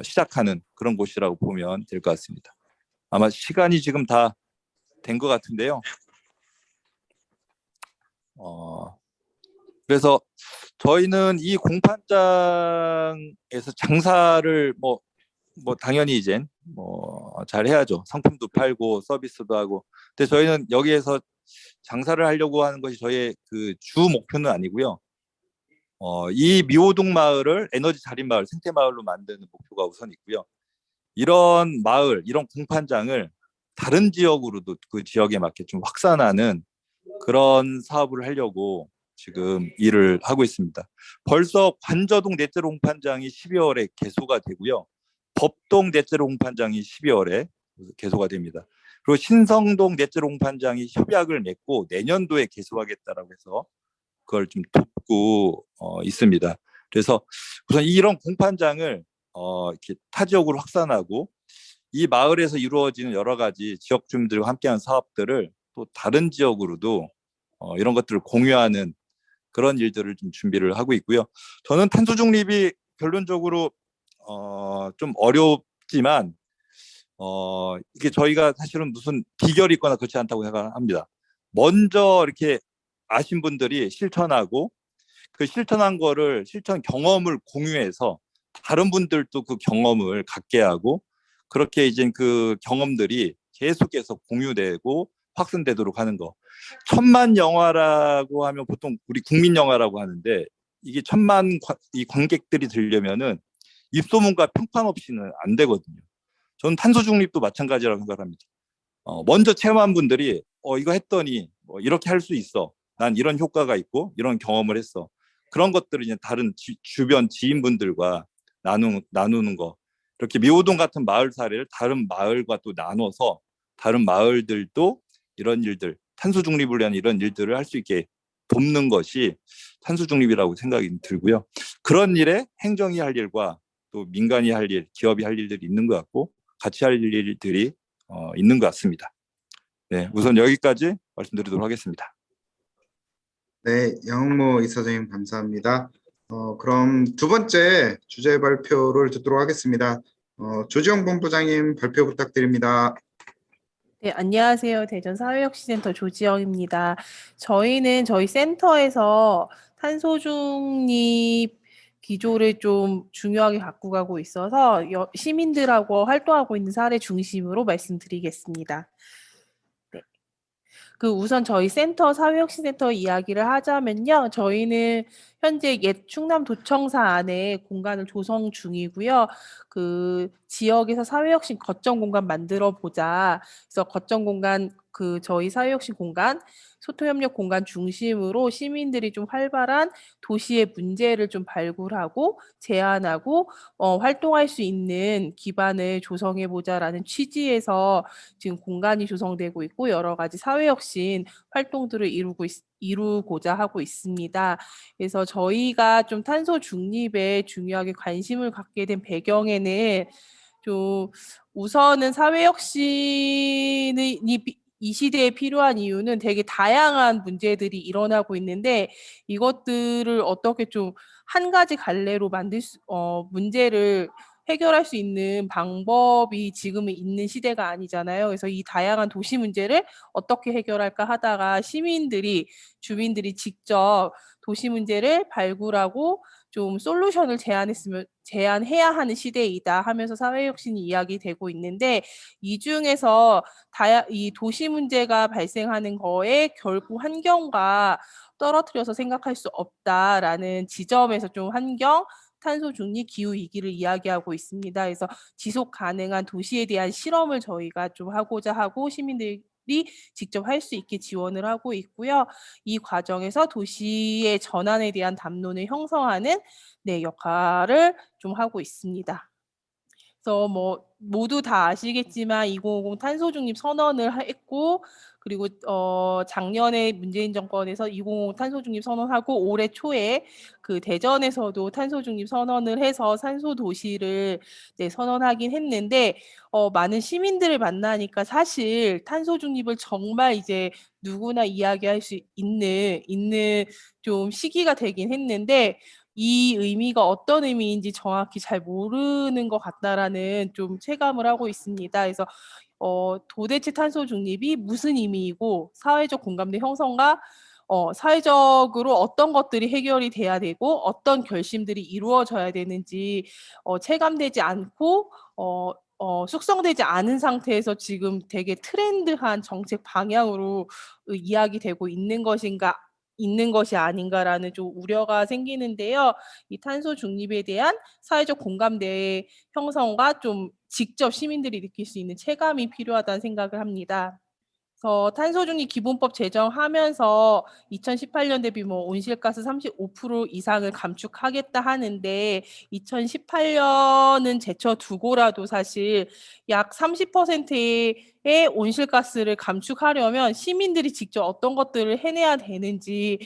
시작하는 그런 곳이라고 보면 될 것 같습니다. 아마 시간이 지금 다 된 것 같은데요. 그래서 저희는 이 공판장에서 장사를 뭐 당연히 이제 잘 해야죠. 상품도 팔고 서비스도 하고. 근데 저희는 여기에서 장사를 하려고 하는 것이 저희의 그 주 목표는 아니고요. 이 미호동 마을을 에너지 자립 마을, 생태 마을로 만드는 목표가 우선 있고요. 이런 마을, 이런 공판장을 다른 지역으로도 그 지역에 맞게 좀 확산하는 그런 사업을 하려고 지금 일을 하고 있습니다. 벌써 관저동 넷제로 공판장이 12월에 개소가 되고요. 법동 넷제로 공판장이 12월에 개소가 됩니다. 그리고 신성동 넷제로 공판장이 협약을 맺고 내년도에 개소하겠다라고 해서 그걸 좀 돕고 있습니다. 그래서 우선 이런 공판장을 이렇게 타 지역으로 확산하고 이 마을에서 이루어지는 여러 가지 지역 주민들과 함께하는 사업들을 또 다른 지역으로도 이런 것들을 공유하는 그런 일들을 좀 준비를 하고 있고요. 저는 탄소 중립이 결론적으로 좀 어렵지만 이게 저희가 사실은 무슨 비결이 있거나 그렇지 않다고 생각합니다. 먼저 이렇게 아신 분들이 실천하고 그 실천한 거를 실천 경험을 공유해서 다른 분들도 그 경험을 갖게 하고 그렇게 이제 그 경험들이 계속해서 공유되고 확산되도록 하는 거. 1000만 영화라고 하면 보통 우리 국민 영화라고 하는데 이게 1000만 이 관객들이 들려면은 입소문과 평판 없이는 안 되거든요. 저는 탄소 중립도 마찬가지라고 생각합니다. 먼저 체험한 분들이 이거 했더니 이렇게 할 수 있어. 난 이런 효과가 있고 이런 경험을 했어. 그런 것들을 이제 다른 주변 지인분들과 나누는 거. 이렇게 미호동 같은 마을 사례를 다른 마을과 또 나눠서 다른 마을들도 이런 일들, 탄소 중립을 위한 이런 일들을 할 수 있게 돕는 것이 탄소 중립이라고 생각이 들고요. 그런 일에 행정이 할 일과 또 민간이 할 일, 기업이 할 일들이 있는 것 같고 같이 할 일들이 있는 것 같습니다. 네, 우선 여기까지 말씀드리도록 하겠습니다. 네, 양홍모 이사장님 감사합니다. 그럼 두 번째 주제 발표를 듣도록 하겠습니다. 조지영 본부장님 발표 부탁드립니다. 네, 안녕하세요. 대전사회혁신센터 조지영입니다. 저희는 저희 센터에서 탄소 중립 기조를 좀 중요하게 갖고 가고 있어서 시민들하고 활동하고 있는 사례 중심으로 말씀드리겠습니다. 네. 우선 저희 센터 사회혁신센터 이야기를 하자면요. 저희는 현재 옛 충남도청사 안에 공간을 조성 중이고요. 지역에서 사회혁신 거점 공간 만들어 보자. 그래서 거점 공간 저희 사회혁신 공간, 소통협력 공간 중심으로 시민들이 좀 활발한 도시의 문제를 좀 발굴하고 제안하고 활동할 수 있는 기반을 조성해 보자라는 취지에서 지금 공간이 조성되고 있고 여러 가지 사회혁신 활동들을 이루고자 하고 있습니다. 그래서 저희가 좀 탄소 중립에 중요하게 관심을 갖게 된 배경에는 좀 우선은 사회혁신이 이 시대에 필요한 이유는 되게 다양한 문제들이 일어나고 있는데 이것들을 어떻게 좀 한 가지 갈래로 문제를 해결할 수 있는 방법이 지금은 있는 시대가 아니잖아요. 그래서 이 다양한 도시 문제를 어떻게 해결할까 하다가 주민들이 직접 도시 문제를 발굴하고 좀 솔루션을 제안해야 하는 시대이다 하면서 사회혁신이 이야기되고 있는데 이 중에서 이 도시 문제가 발생하는 거에 결국 환경과 떨어뜨려서 생각할 수 없다라는 지점에서 좀 환경, 탄소 중립, 기후 위기를 이야기하고 있습니다. 그래서 지속 가능한 도시에 대한 실험을 저희가 좀 하고자 하고 시민들이 직접 할 수 있게 지원을 하고 있고요. 이 과정에서 도시의 전환에 대한 담론을 형성하는 역할을 좀 하고 있습니다. 그래서 뭐 모두 다 아시겠지만 2050 탄소 중립 선언을 했고 그리고 작년에 문재인 정권에서 2050 탄소 중립 선언하고 올해 초에 그 대전에서도 탄소 중립 선언을 해서 탄소 도시를 선언하긴 했는데 많은 시민들을 만나니까 사실 탄소 중립을 정말 이제 누구나 이야기할 수 있는 좀 시기가 되긴 했는데 이 의미가 어떤 의미인지 정확히 잘 모르는 것 같다라는 좀 체감을 하고 있습니다. 그래서 도대체 탄소 중립이 무슨 의미이고 사회적 공감대 형성과 사회적으로 어떤 것들이 해결이 돼야 되고 어떤 결심들이 이루어져야 되는지 체감되지 않고 숙성되지 않은 상태에서 지금 되게 트렌드한 정책 방향으로 이야기되고 있는 것이 아닌가라는 좀 우려가 생기는데요. 이 탄소 중립에 대한 사회적 공감대 형성과 좀 직접 시민들이 느낄 수 있는 체감이 필요하다는 생각을 합니다. 그래서 탄소 중립 기본법 제정하면서 2018년 대비 온실가스 35% 이상을 감축하겠다 하는데 2018년은 제쳐두고라도 사실 약 30%의 온실가스를 감축하려면 시민들이 직접 어떤 것들을 해내야 되는지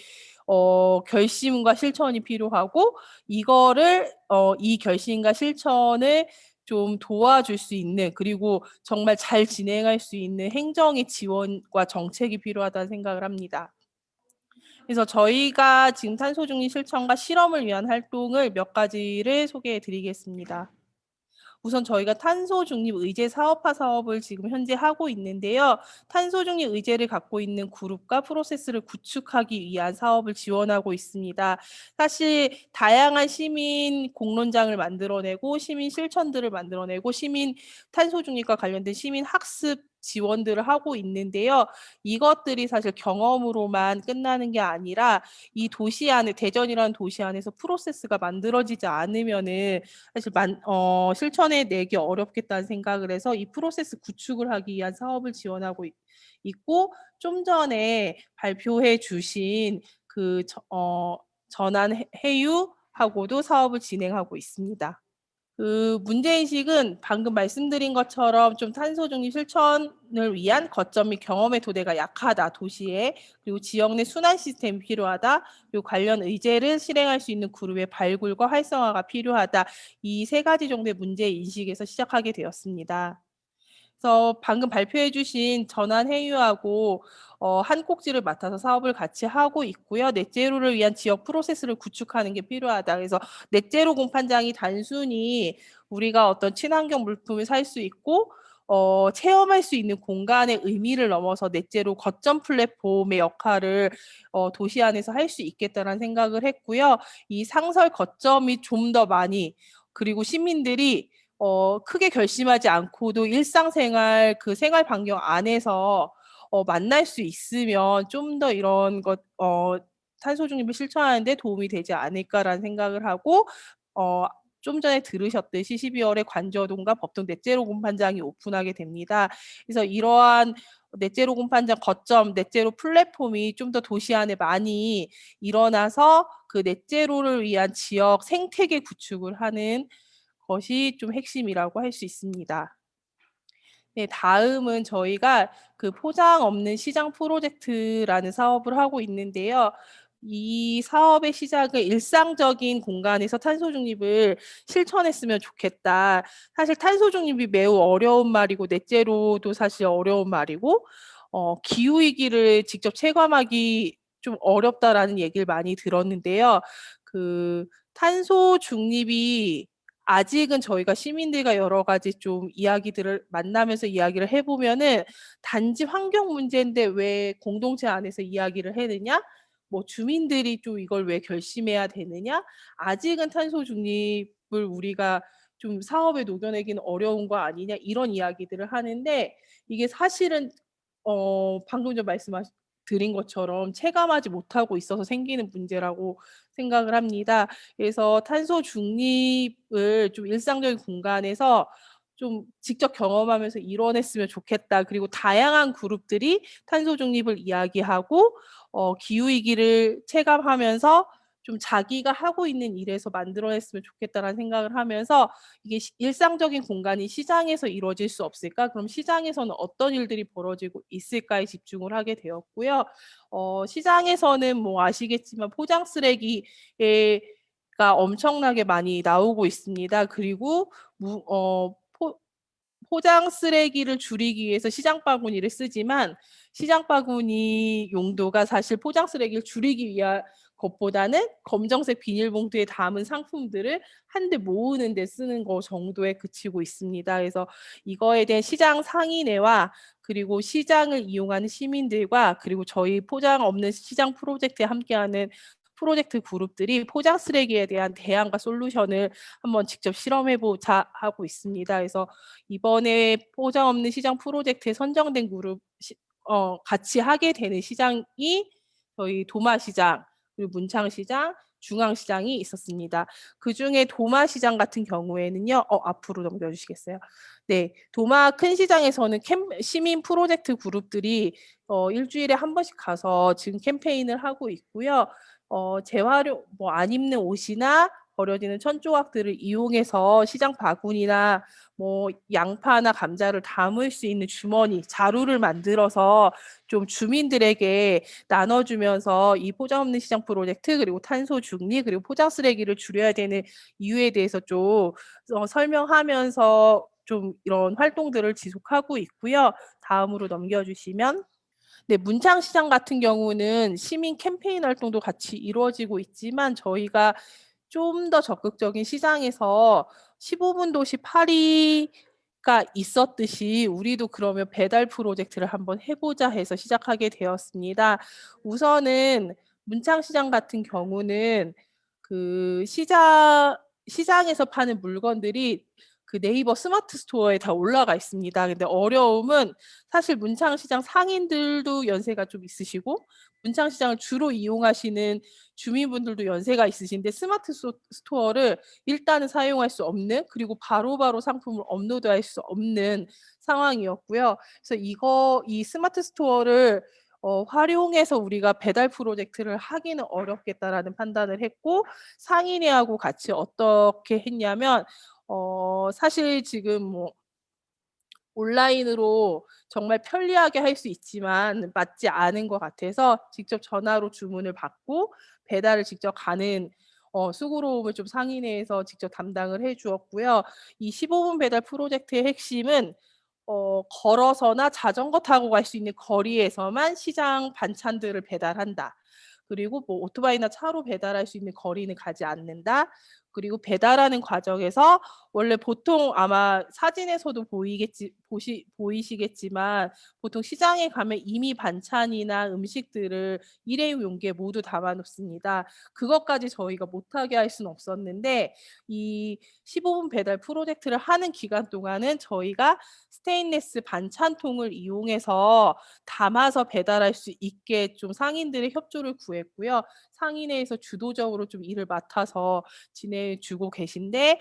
결심과 실천이 필요하고 이거를 이 결심과 실천을 좀 도와줄 수 있는 그리고 정말 잘 진행할 수 있는 행정의 지원과 정책이 필요하다는 생각을 합니다. 그래서 저희가 지금 탄소 중립 실천과 실험을 위한 활동을 몇 가지를 소개해 드리겠습니다. 우선 저희가 탄소 중립 의제 사업화 사업을 지금 현재 하고 있는데요. 탄소 중립 의제를 갖고 있는 그룹과 프로세스를 구축하기 위한 사업을 지원하고 있습니다. 사실 다양한 시민 공론장을 만들어내고 시민 실천들을 만들어내고 시민 탄소 중립과 관련된 시민 학습 지원들을 하고 있는데요. 이것들이 사실 경험으로만 끝나는 게 아니라 이 도시 안에 대전이라는 도시 안에서 프로세스가 만들어지지 않으면은 사실 실천해 내기 어렵겠다는 생각을 해서 이 프로세스 구축을 하기 위한 사업을 지원하고 있고 좀 전에 발표해 주신 그 전환 해유하고도 사업을 진행하고 있습니다. 그 문제인식은 방금 말씀드린 것처럼 좀 탄소 중립 실천을 위한 거점 및 경험의 토대가 약하다, 도시에. 그리고 지역 내 순환 시스템이 필요하다. 그리고 관련 의제를 실행할 수 있는 그룹의 발굴과 활성화가 필요하다. 이 세 가지 정도의 문제인식에서 시작하게 되었습니다. 그래서 방금 발표해 주신 전환 해유하고 한 꼭지를 맡아서 사업을 같이 하고 있고요. 넷제로를 위한 지역 프로세스를 구축하는 게 필요하다. 그래서 넷제로 공판장이 단순히 우리가 어떤 친환경 물품을 살 수 있고 체험할 수 있는 공간의 의미를 넘어서 넷제로 거점 플랫폼의 역할을 도시 안에서 할 수 있겠다는 생각을 했고요. 이 상설 거점이 좀 더 많이 그리고 시민들이 크게 결심하지 않고도 일상생활 그 생활 반경 안에서 만날 수 있으면 좀 더 이런 탄소 중립을 실천하는 데 도움이 되지 않을까라는 생각을 하고 좀 전에 들으셨듯이 12월에 관저동과 법동 넷제로 공판장이 오픈하게 됩니다. 그래서 이러한 넷제로 공판장 거점, 넷제로 플랫폼이 좀 더 도시 안에 많이 일어나서 그 넷제로를 위한 지역 생태계 구축을 하는 것이 좀 핵심이라고 할 수 있습니다. 네, 다음은 저희가 그 포장 없는 시장 프로젝트라는 사업을 하고 있는데요. 이 사업의 시작은 일상적인 공간에서 탄소 중립을 실천했으면 좋겠다. 사실 탄소 중립이 매우 어려운 말이고 넷제로도 사실 어려운 말이고 기후 위기를 직접 체감하기 좀 어렵다라는 얘기를 많이 들었는데요. 그 탄소 중립이 아직은 저희가 시민들과 여러 가지 좀 이야기들을 만나면서 이야기를 해보면은 단지 환경 문제인데 왜 공동체 안에서 이야기를 해느냐? 뭐 주민들이 좀 이걸 왜 결심해야 되느냐? 아직은 탄소 중립을 우리가 좀 사업에 녹여내기는 어려운 거 아니냐? 이런 이야기들을 하는데 이게 사실은 방금 전 드린 것처럼 체감하지 못하고 있어서 생기는 문제라고 생각을 합니다. 그래서 탄소 중립을 좀 일상적인 공간에서 좀 직접 경험하면서 이뤄냈으면 좋겠다. 그리고 다양한 그룹들이 탄소 중립을 이야기하고 기후위기를 체감하면서 좀 자기가 하고 있는 일에서 만들어냈으면 좋겠다라는 생각을 하면서 이게 일상적인 공간이 시장에서 이루어질 수 없을까? 그럼 시장에서는 어떤 일들이 벌어지고 있을까에 집중을 하게 되었고요. 시장에서는 뭐 아시겠지만 포장 쓰레기가 엄청나게 많이 나오고 있습니다. 그리고 포장 쓰레기를 줄이기 위해서 시장 바구니를 쓰지만 시장 바구니 용도가 사실 포장 쓰레기를 줄이기 위한 것보다는 검정색 비닐봉투에 담은 상품들을 한데 모으는 데 쓰는 거 정도에 그치고 있습니다. 그래서 이거에 대한 시장 상인회와 그리고 시장을 이용하는 시민들과 그리고 저희 포장 없는 시장 프로젝트에 함께하는 프로젝트 그룹들이 포장 쓰레기에 대한 대안과 솔루션을 한번 직접 실험해보자 하고 있습니다. 그래서 이번에 포장 없는 시장 프로젝트에 선정된 그룹 같이 하게 되는 시장이 저희 도마시장, 그리고 문창시장, 중앙시장이 있었습니다. 그중에 도마시장 같은 경우에는요. 앞으로 넘겨주시겠어요? 네, 도마 큰 시장에서는 시민 프로젝트 그룹들이 일주일에 한 번씩 가서 지금 캠페인을 하고 있고요. 재활용, 뭐 안 입는 옷이나 버려지는 천조각들을 이용해서 시장 바구니나 뭐 양파나 감자를 담을 수 있는 주머니, 자루를 만들어서 좀 주민들에게 나눠주면서 이 포장 없는 시장 프로젝트 그리고 탄소 중립 그리고 포장 쓰레기를 줄여야 되는 이유에 대해서 좀 설명하면서 좀 이런 활동들을 지속하고 있고요. 다음으로 넘겨주시면 네, 문창시장 같은 경우는 시민 캠페인 활동도 같이 이루어지고 있지만 저희가 좀 더 적극적인 시장에서 15분 도시 파리가 있었듯이 우리도 그러면 배달 프로젝트를 한번 해보자 해서 시작하게 되었습니다. 우선은 문창시장 같은 경우는 그 시장에서 파는 물건들이 그 네이버 스마트 스토어에 다 올라가 있습니다. 근데 어려움은 사실 문창시장 상인들도 연세가 좀 있으시고 문창시장을 주로 이용하시는 주민분들도 연세가 있으신데 스마트 스토어를 일단은 사용할 수 없는 그리고 바로바로 상품을 업로드할 수 없는 상황이었고요. 그래서 이 스마트 스토어를 활용해서 우리가 배달 프로젝트를 하기는 어렵겠다라는 판단을 했고 상인회하고 같이 어떻게 했냐면 사실 지금 뭐 온라인으로 정말 편리하게 할 수 있지만 맞지 않은 것 같아서 직접 전화로 주문을 받고 배달을 직접 가는 수고로움을 좀 상인회에서 직접 담당을 해주었고요. 이 15분 배달 프로젝트의 핵심은 걸어서나 자전거 타고 갈 수 있는 거리에서만 시장 반찬들을 배달한다. 그리고 뭐 오토바이나 차로 배달할 수 있는 거리는 가지 않는다. 그리고 배달하는 과정에서 원래 보통 아마 사진에서도 보이시겠지만 보통 시장에 가면 이미 반찬이나 음식들을 일회용 용기에 모두 담아 놓습니다. 그것까지 저희가 못하게 할 수는 없었는데 이 15분 배달 프로젝트를 하는 기간 동안은 저희가 스테인리스 반찬통을 이용해서 담아서 배달할 수 있게 좀 상인들의 협조를 구했고요. 상인회에서 주도적으로 좀 일을 맡아서 진행해 주고 계신데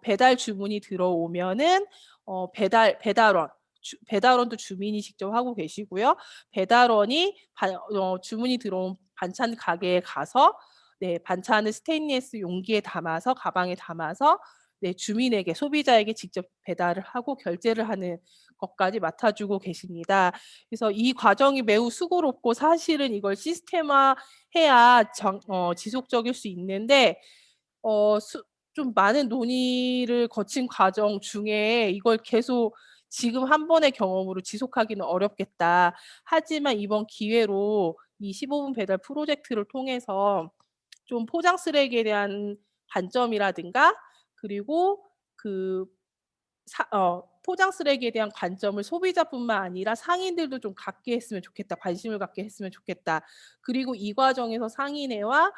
배달 주문이 들어오면은 배달원도 주민이 직접 하고 계시고요. 배달원이 주문이 들어온 반찬 가게에 가서 네, 반찬을 스테인리스 용기에 담아서 가방에 담아서 네, 주민에게 소비자에게 직접 배달을 하고 결제를 하는 것까지 맡아주고 계십니다. 그래서 이 과정이 매우 수고롭고 사실은 이걸 시스템화해야 지속적일 수 있는데 좀 많은 논의를 거친 과정 중에 이걸 계속 지금 한 번의 경험으로 지속하기는 어렵겠다. 하지만 이번 기회로 이 15분 배달 프로젝트를 통해서 좀 포장 쓰레기에 대한 관점이라든가 그리고 그 포장 쓰레기에 대한 관점을 소비자뿐만 아니라 상인들도 좀 갖게 했으면 좋겠다. 관심을 갖게 했으면 좋겠다. 그리고 이 과정에서 상인회와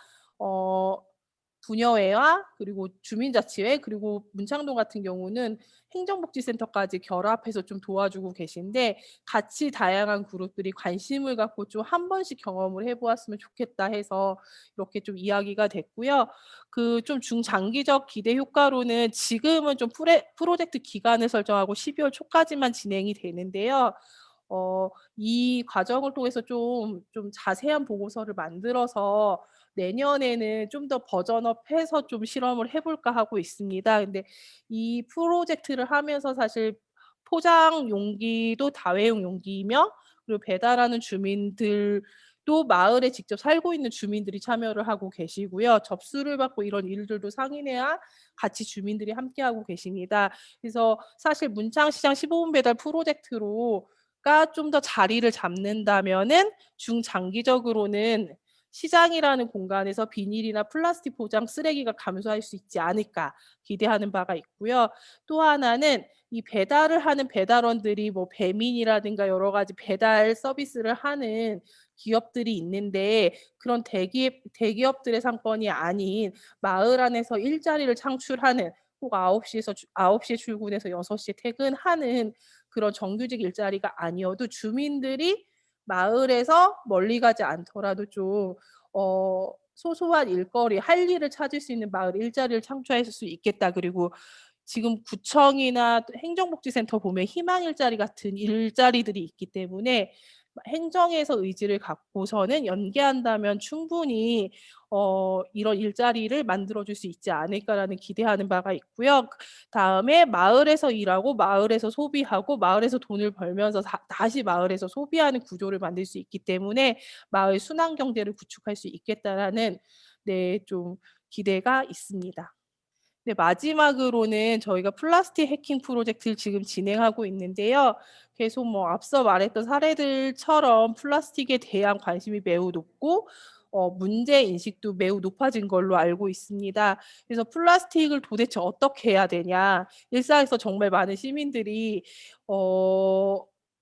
분여회와 그리고 주민자치회 그리고 문창동 같은 경우는 행정복지센터까지 결합해서 좀 도와주고 계신데 같이 다양한 그룹들이 관심을 갖고 좀 한 번씩 경험을 해보았으면 좋겠다 해서 이렇게 좀 이야기가 됐고요. 그 좀 중장기적 기대 효과로는 지금은 좀 프로젝트 기간을 설정하고 12월 초까지만 진행이 되는데요. 이 과정을 통해서 좀 자세한 보고서를 만들어서 내년에는 좀 더 버전업해서 좀 실험을 해볼까 하고 있습니다. 근데 이 프로젝트를 하면서 사실 포장 용기도 다회용 용기이며 그리고 배달하는 주민들도 마을에 직접 살고 있는 주민들이 참여를 하고 계시고요. 접수를 받고 이런 일들도 상인회와 같이 주민들이 함께하고 계십니다. 그래서 사실 문창시장 15분 배달 프로젝트로가 좀 더 자리를 잡는다면은 중장기적으로는 시장이라는 공간에서 비닐이나 플라스틱 포장 쓰레기가 감소할 수 있지 않을까 기대하는 바가 있고요. 또 하나는 이 배달을 하는 배달원들이 뭐 배민이라든가 여러 가지 배달 서비스를 하는 기업들이 있는데 그런 대기업들의 상권이 아닌 마을 안에서 일자리를 창출하는 꼭 9시에 출근해서 6시에 퇴근하는 그런 정규직 일자리가 아니어도 주민들이 마을에서 멀리 가지 않더라도 좀 소소한 일거리, 할 일을 찾을 수 있는 마을 일자리를 창출할 수 있겠다. 그리고 지금 구청이나 행정복지센터 보면 희망 일자리 같은 일자리들이 있기 때문에 행정에서 의지를 갖고서는 연계한다면 충분히 이런 일자리를 만들어줄 수 있지 않을까라는 기대하는 바가 있고요. 다음에 마을에서 일하고 마을에서 소비하고 마을에서 돈을 벌면서 다시 마을에서 소비하는 구조를 만들 수 있기 때문에 마을 순환 경제를 구축할 수 있겠다라는 네, 좀 기대가 있습니다. 네, 마지막으로는 저희가 플라스틱 해킹 프로젝트를 지금 진행하고 있는데요. 계속 뭐 앞서 말했던 사례들처럼 플라스틱에 대한 관심이 매우 높고 문제 인식도 매우 높아진 걸로 알고 있습니다. 그래서 플라스틱을 도대체 어떻게 해야 되냐. 일상에서 정말 많은 시민들이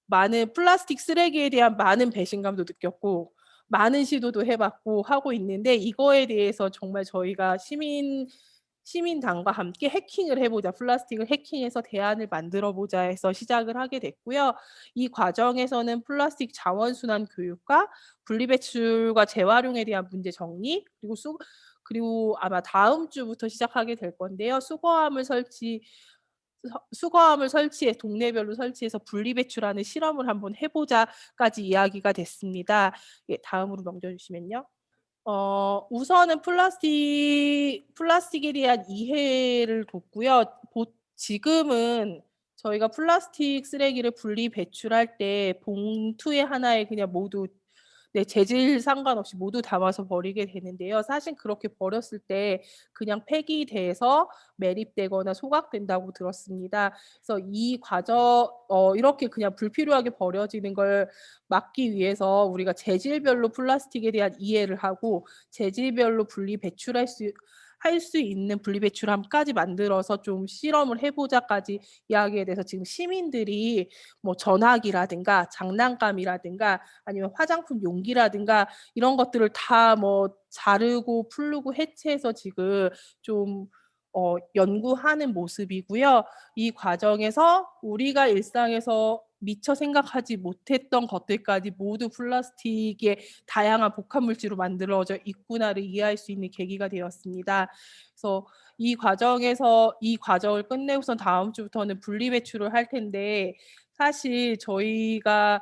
많은 플라스틱 쓰레기에 대한 많은 배신감도 느꼈고 많은 시도도 해봤고 하고 있는데 이거에 대해서 정말 저희가 시민당과 함께 해킹을 해보자, 플라스틱을 해킹해서 대안을 만들어보자 해서 시작을 하게 됐고요. 이 과정에서는 플라스틱 자원순환 교육과 분리배출과 재활용에 대한 문제 정리, 그리고 아마 다음 주부터 시작하게 될 건데요. 수거함을 설치해 동네별로 설치해서 분리배출하는 실험을 한번 해보자까지 이야기가 됐습니다. 예, 다음으로 넘겨주시면요. 우선은 플라스틱에 대한 이해를 돕고요. 지금은 저희가 플라스틱 쓰레기를 분리 배출할 때 봉투에 하나에 그냥 모두 네, 재질 상관없이 모두 담아서 버리게 되는데요. 사실 그렇게 버렸을 때 그냥 폐기돼서 매립되거나 소각된다고 들었습니다. 그래서 이 과정 이렇게 그냥 불필요하게 버려지는 걸 막기 위해서 우리가 재질별로 플라스틱에 대한 이해를 하고 재질별로 분리 배출할 수 할 수 있는 분리배출함까지 만들어서 좀 실험을 해보자까지 이야기에 대해서 지금 시민들이 뭐 전화기라든가 장난감이라든가 아니면 화장품 용기라든가 이런 것들을 다 뭐 자르고 풀르고 해체해서 지금 좀 연구하는 모습이고요. 이 과정에서 우리가 일상에서 미처 생각하지 못했던 것들까지 모두 플라스틱의 다양한 복합물질로 만들어져 있구나를 이해할 수 있는 계기가 되었습니다. 그래서 이 과정을 끝내고선 다음 주부터는 분리배출을 할 텐데 사실 저희가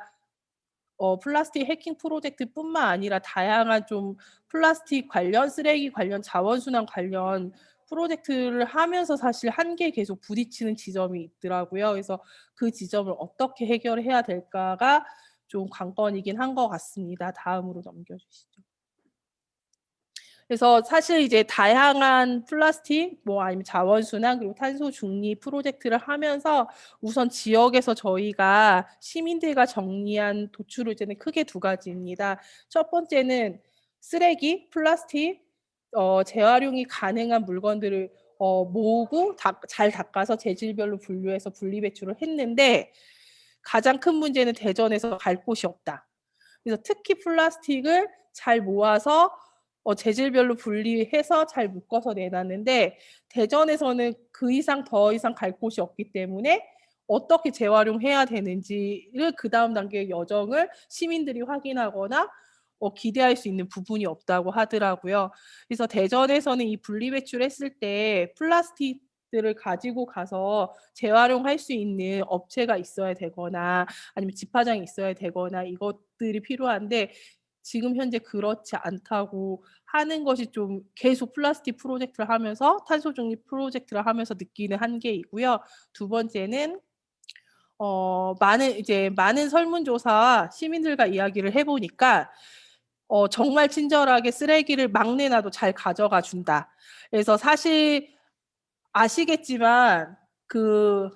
플라스틱 해킹 프로젝트뿐만 아니라 다양한 좀 플라스틱 관련, 쓰레기 관련, 자원순환 관련 프로젝트를 하면서 사실 한계에 계속 부딪히는 지점이 있더라고요. 그래서 그 지점을 어떻게 해결해야 될까가 좀 관건이긴 한 것 같습니다. 다음으로 넘겨주시죠. 그래서 사실 이제 다양한 플라스틱, 뭐 아니면 자원순환 그리고 탄소 중립 프로젝트를 하면서 우선 지역에서 저희가 시민들과 정리한 도출 의제는 크게 두 가지입니다. 첫 번째는 쓰레기, 플라스틱, 재활용이 가능한 물건들을 모으고 잘 닦아서 재질별로 분류해서 분리배출을 했는데 가장 큰 문제는 대전에서 갈 곳이 없다. 그래서 특히 플라스틱을 잘 모아서 재질별로 분리해서 잘 묶어서 내놨는데 대전에서는 더 이상 갈 곳이 없기 때문에 어떻게 재활용해야 되는지를 그 다음 단계의 여정을 시민들이 확인하거나 기대할 수 있는 부분이 없다고 하더라고요. 그래서 대전에서는 이 분리배출했을 때 플라스틱들을 가지고 가서 재활용할 수 있는 업체가 있어야 되거나 아니면 집화장이 있어야 되거나 이것들이 필요한데 지금 현재 그렇지 않다고 하는 것이 좀 계속 플라스틱 프로젝트를 하면서 탄소 중립 프로젝트를 하면서 느끼는 한계이고요. 두 번째는 많은 설문조사 시민들과 이야기를 해보니까 정말 친절하게 쓰레기를 막 내놔도 잘 가져가 준다. 그래서 사실 아시겠지만 그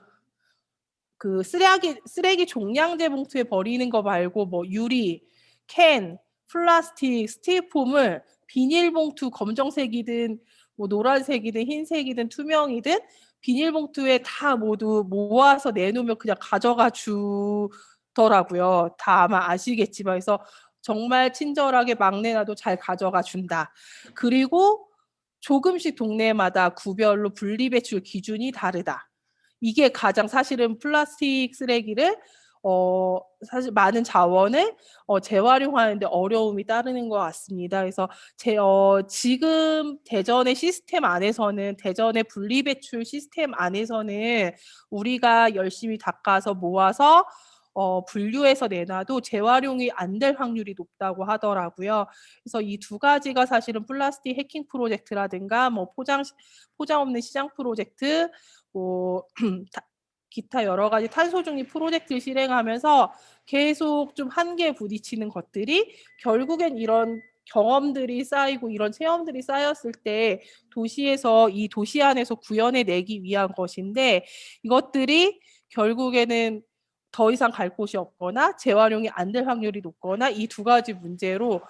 쓰레기 종량제 봉투에 버리는 거 말고 뭐 유리, 캔, 플라스틱, 스티로폼을 비닐봉투 검정색이든 뭐 노란색이든 흰색이든 투명이든 비닐봉투에 다 모두 모아서 내놓으면 그냥 가져가 주더라고요. 다 아마 아시겠지만 그래서 정말 친절하게 막 내놔도 잘 가져가 준다. 그리고 조금씩 동네마다 구별로 분리배출 기준이 다르다. 이게 가장 사실은 플라스틱 쓰레기를 사실 많은 자원을 재활용하는데 어려움이 따르는 것 같습니다. 그래서 지금 대전의 시스템 안에서는 대전의 분리배출 시스템 안에서는 우리가 열심히 닦아서 모아서 분류해서 내놔도 재활용이 안 될 확률이 높다고 하더라고요. 그래서 이 두 가지가 사실은 플라스틱 해킹 프로젝트라든가 뭐 포장 없는 시장 프로젝트 뭐 기타 여러 가지 탄소 중립 프로젝트를 실행하면서 계속 좀 한계에 부딪히는 것들이 결국엔 이런 경험들이 쌓이고 이런 체험들이 쌓였을 때 도시에서 이 도시 안에서 구현해내기 위한 것인데 이것들이 결국에는 더 이상 갈 곳이 없거나 재활용이 안 될 확률이 높거나 이 두 가지 문제로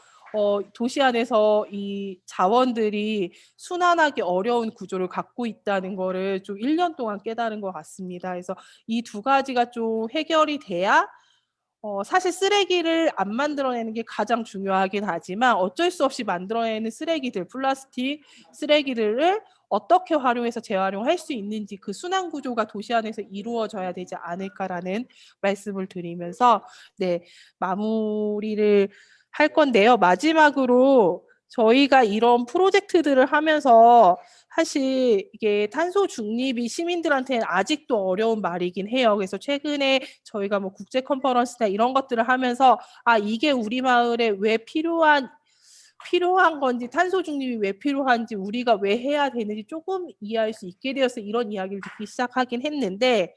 도시 안에서 이 자원들이 순환하기 어려운 구조를 갖고 있다는 거를 좀 1년 동안 깨달은 것 같습니다. 그래서 이 두 가지가 좀 해결이 돼야 사실 쓰레기를 안 만들어내는 게 가장 중요하긴 하지만 어쩔 수 없이 만들어내는 쓰레기들, 플라스틱 쓰레기들을 어떻게 활용해서 재활용할 수 있는지 그 순환 구조가 도시 안에서 이루어져야 되지 않을까라는 말씀을 드리면서 네, 마무리를 할 건데요. 마지막으로 저희가 이런 프로젝트들을 하면서 사실 이게 탄소 중립이 시민들한테는 아직도 어려운 말이긴 해요. 그래서 최근에 저희가 뭐 국제 컨퍼런스나 이런 것들을 하면서 이게 우리 마을에 왜 필요한 건지 탄소 중립이 왜 필요한지 우리가 왜 해야 되는지 조금 이해할 수 있게 되어서 이런 이야기를 듣기 시작하긴 했는데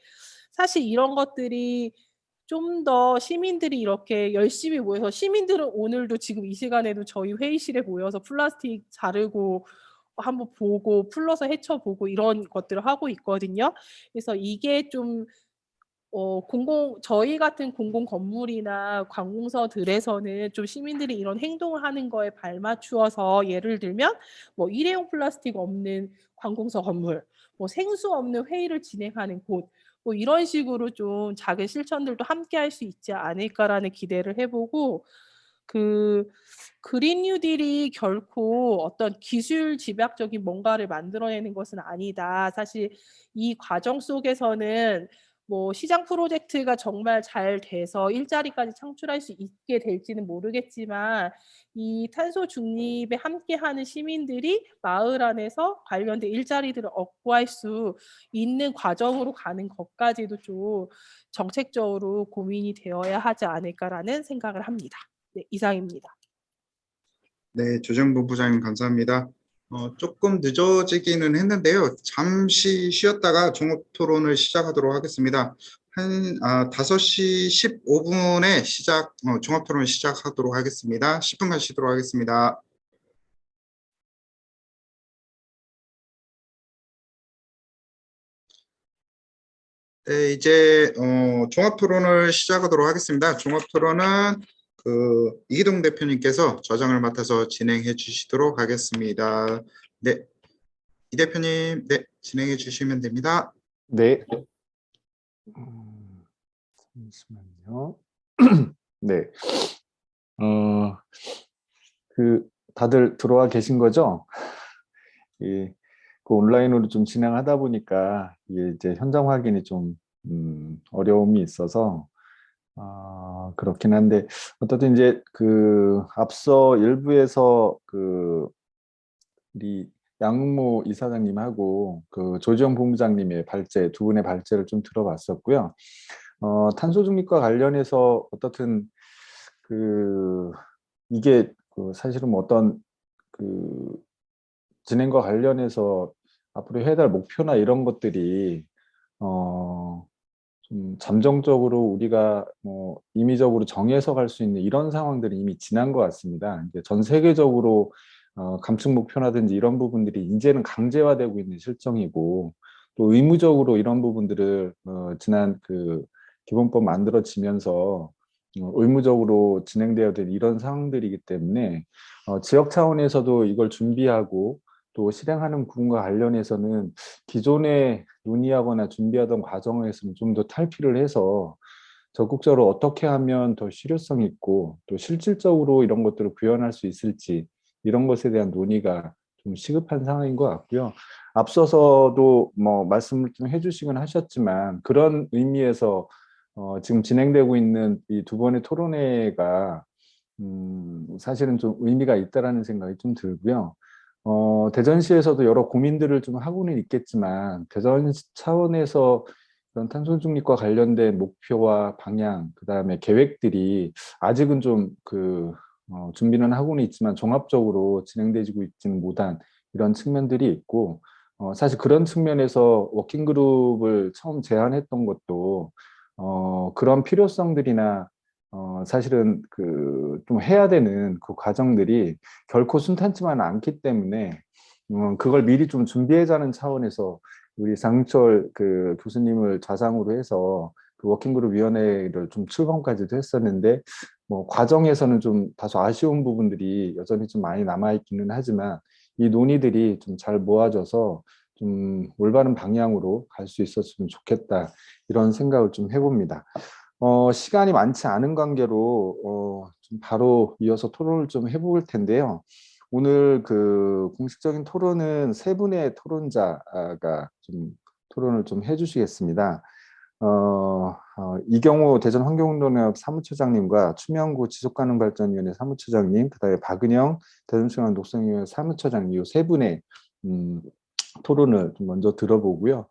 사실 이런 것들이 좀 더 시민들이 이렇게 열심히 모여서 시민들은 오늘도 지금 이 시간에도 저희 회의실에 모여서 플라스틱 자르고 한번 보고 풀러서 헤쳐보고 이런 것들을 하고 있거든요. 그래서 이게 좀 저희 같은 공공 건물이나 관공서들에서는 좀 시민들이 이런 행동을 하는 거에 발맞추어서 예를 들면 뭐 일회용 플라스틱 없는 관공서 건물, 뭐 생수 없는 회의를 진행하는 곳, 뭐 이런 식으로 좀 작은 실천들도 함께 할 수 있지 않을까라는 기대를 해보고 그 그린 뉴딜이 결코 어떤 기술 집약적인 뭔가를 만들어내는 것은 아니다. 사실 이 과정 속에서는 뭐 시장 프로젝트가 정말 잘 돼서 일자리까지 창출할 수 있게 될지는 모르겠지만 이 탄소 중립에 함께하는 시민들이 마을 안에서 관련된 일자리들을 확보할 수 있는 과정으로 가는 것까지도 좀 정책적으로 고민이 되어야 하지 않을까라는 생각을 합니다. 네, 이상입니다. 네, 조정부 부장님 감사합니다. 조금 늦어지기는 했는데요. 잠시 쉬었다가 종합 토론을 시작하도록 하겠습니다. 5시 15분에 종합 토론 시작하도록 하겠습니다. 10분간 쉬도록 하겠습니다. 네, 이제 종합 토론을 시작하도록 하겠습니다. 종합 토론은 이기동 대표님께서 저장을 맡아서 진행해 주시도록 하겠습니다. 네, 이 대표님, 네, 진행해 주시면 됩니다. 네. 잠시만요. 네. 다들 들어와 계신 거죠? 예, 온라인으로 좀 진행하다 보니까 이게 이제 현장 확인이 좀 어려움이 있어서 그렇긴 한데 어쨌든 이제 앞서 일부에서 우리 양무 이사장님하고 조지영 본부장님의 두 분의 발제를 좀 들어봤었고요. 탄소 중립과 관련해서 어떻든 이게 사실은 뭐 어떤 진행과 관련해서 앞으로 해야 될 목표나 이런 것들이 좀 잠정적으로 우리가 뭐 임의적으로 정해서 갈 수 있는 이런 상황들이 이미 지난 것 같습니다. 이제 전 세계적으로 감축 목표라든지 이런 부분들이 이제는 강제화되고 있는 실정이고 또 의무적으로 이런 부분들을 지난 기본법 만들어지면서 의무적으로 진행되어야 될 이런 상황들이기 때문에 지역 차원에서도 이걸 준비하고 또 실행하는 부분과 관련해서는 기존에 논의하거나 준비하던 과정에서는 좀 더 탈피를 해서 적극적으로 어떻게 하면 더 실효성 있고 또 실질적으로 이런 것들을 구현할 수 있을지 이런 것에 대한 논의가 좀 시급한 상황인 것 같고요. 앞서서도 뭐 말씀을 좀 해주시긴 하셨지만 그런 의미에서 지금 진행되고 있는 이 두 번의 토론회가 사실은 좀 의미가 있다라는 생각이 좀 들고요. 대전시에서도 여러 고민들을 좀 하고는 있겠지만 대전 차원에서 그런 탄소 중립과 관련된 목표와 방향, 그다음에 계획들이 아직은 좀 준비는 하고는 있지만 종합적으로 진행되고 있지는 못한 이런 측면들이 있고 사실 그런 측면에서 워킹그룹을 처음 제안했던 것도 그런 필요성들이나 사실은 좀 해야 되는 그 과정들이 결코 순탄치만은 않기 때문에 그걸 미리 좀 준비하자는 차원에서 우리 장철 교수님을 좌상으로 해서 워킹그룹 위원회를 좀 출범까지도 했었는데 뭐 과정에서는 좀 다소 아쉬운 부분들이 여전히 좀 많이 남아 있기는 하지만 이 논의들이 좀 잘 모아져서 좀 올바른 방향으로 갈 수 있었으면 좋겠다 이런 생각을 좀 해봅니다. 시간이 많지 않은 관계로 좀 바로 이어서 토론을 좀 해볼 텐데요. 오늘 공식적인 토론은 세 분의 토론자가 좀 토론을 좀 해주시겠습니다. 이경호 대전환경운동연합 사무처장님과 추명구 지속가능발전위원회 사무처장님, 그다음에 박은영 대전중앙 녹색위원회 사무처장님 이 세 분의 토론을 좀 먼저 들어보고요.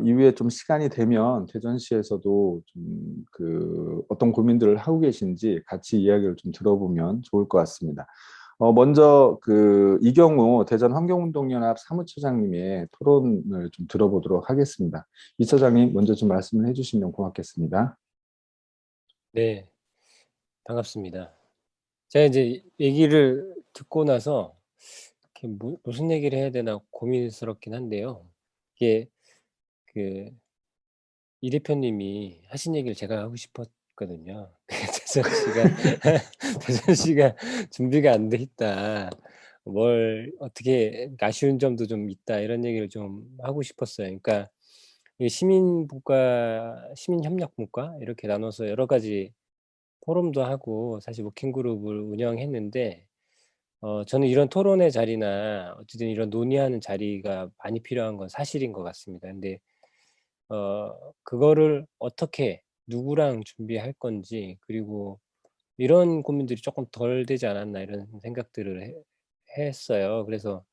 이후에 좀 시간이 되면 대전시에서도 좀 어떤 고민들을 하고 계신지 같이 이야기를 좀 들어보면 좋을 것 같습니다. 먼저 이경우 대전환경운동연합 사무처장님의 토론을 좀 들어보도록 하겠습니다. 이 처장님 먼저 좀 말씀을 해주시면 고맙겠습니다. 네, 반갑습니다. 제가 이제 얘기를 듣고 나서 무슨 얘기를 해야 되나 고민스럽긴 한데요. 이게 이 대표님이 하신 얘기를 제가 하고 싶었거든요. 대전 씨가 준비가 안 돼 있다. 뭘 어떻게 아쉬운 점도 좀 있다. 이런 얘기를 좀 하고 싶었어요. 그러니까 이 시민분과 시민협력분과 이렇게 나눠서 여러 가지 포럼도 하고 사실 워킹 그룹을 운영했는데 저는 이런 토론의 자리나 어쨌든 이런 논의하는 자리가 많이 필요한 건 사실인 것 같습니다. 근데 그거를 어떻게 누구랑 준비할 건지 그리고 이런 고민들이 조금 덜 되지 않았나 이런 생각들을 했어요. 그래서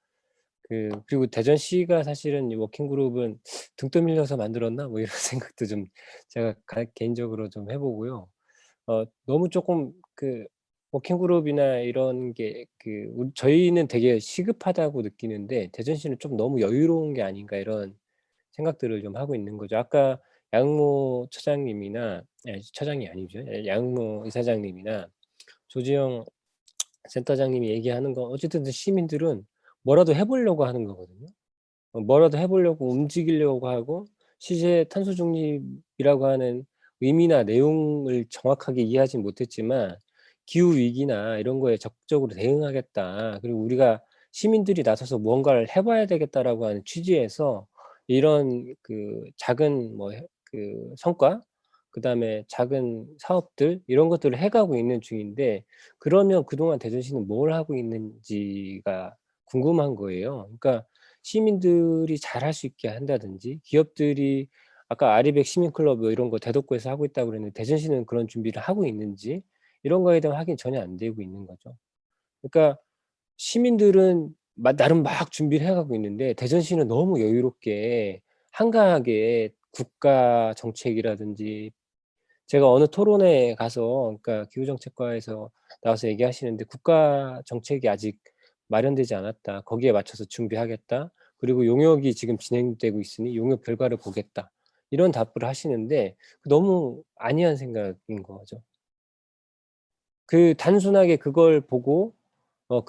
그리고 대전시가 사실은 이 워킹 그룹은 '등 떠밀려서 만들었나?' 뭐 이런 생각도 좀 제가 개인적으로 좀 해 보고요. 너무 조금 워킹 그룹이나 이런 게 저희는 되게 시급하다고 느끼는데 대전시는 좀 너무 여유로운 게 아닌가 이런 생각들을 좀 하고 있는 거죠. 아까 양모 처장님이나 처장이 아니죠. 양모 이사장님이나 조지영 센터장님이 얘기하는 건 어쨌든 시민들은 뭐라도 해 보려고 하는 거거든요. 뭐라도 해 보려고 움직이려고 하고 시제 탄소 중립이라고 하는 의미나 내용을 정확하게 이해하진 못했지만 기후 위기나 이런 거에 적극적으로 대응하겠다. 그리고 우리가 시민들이 나서서 무언가를 해 봐야 되겠다라고 하는 취지에서 이런 작은 성과 그다음에 작은 사업들 이런 것들을 해 가고 있는 중인데 그러면 그동안 대전시는 뭘 하고 있는지가 궁금한 거예요. 그러니까 시민들이 잘할 수 있게 한다든지 기업들이 아까 아리백 시민클럽 뭐 이런 거 대덕구에서 하고 있다고 그랬는데 대전시는 그런 준비를 하고 있는지 이런 거에 대한 확인이 전혀 안 되고 있는 거죠. 그러니까 시민들은 나름 막 준비를 해 가고 있는데 대전시는 너무 여유롭게 한가하게 국가 정책이라든지 제가 어느 토론회에 가서 그러니까 기후정책과에서 나와서 얘기하시는데 "국가 정책이 아직 마련되지 않았다. 거기에 맞춰서 준비하겠다. 그리고 용역이 지금 진행되고 있으니 용역 결과를 보겠다." 이런 답을 하시는데 너무 아니한 생각인 거죠. 단순하게 그걸 보고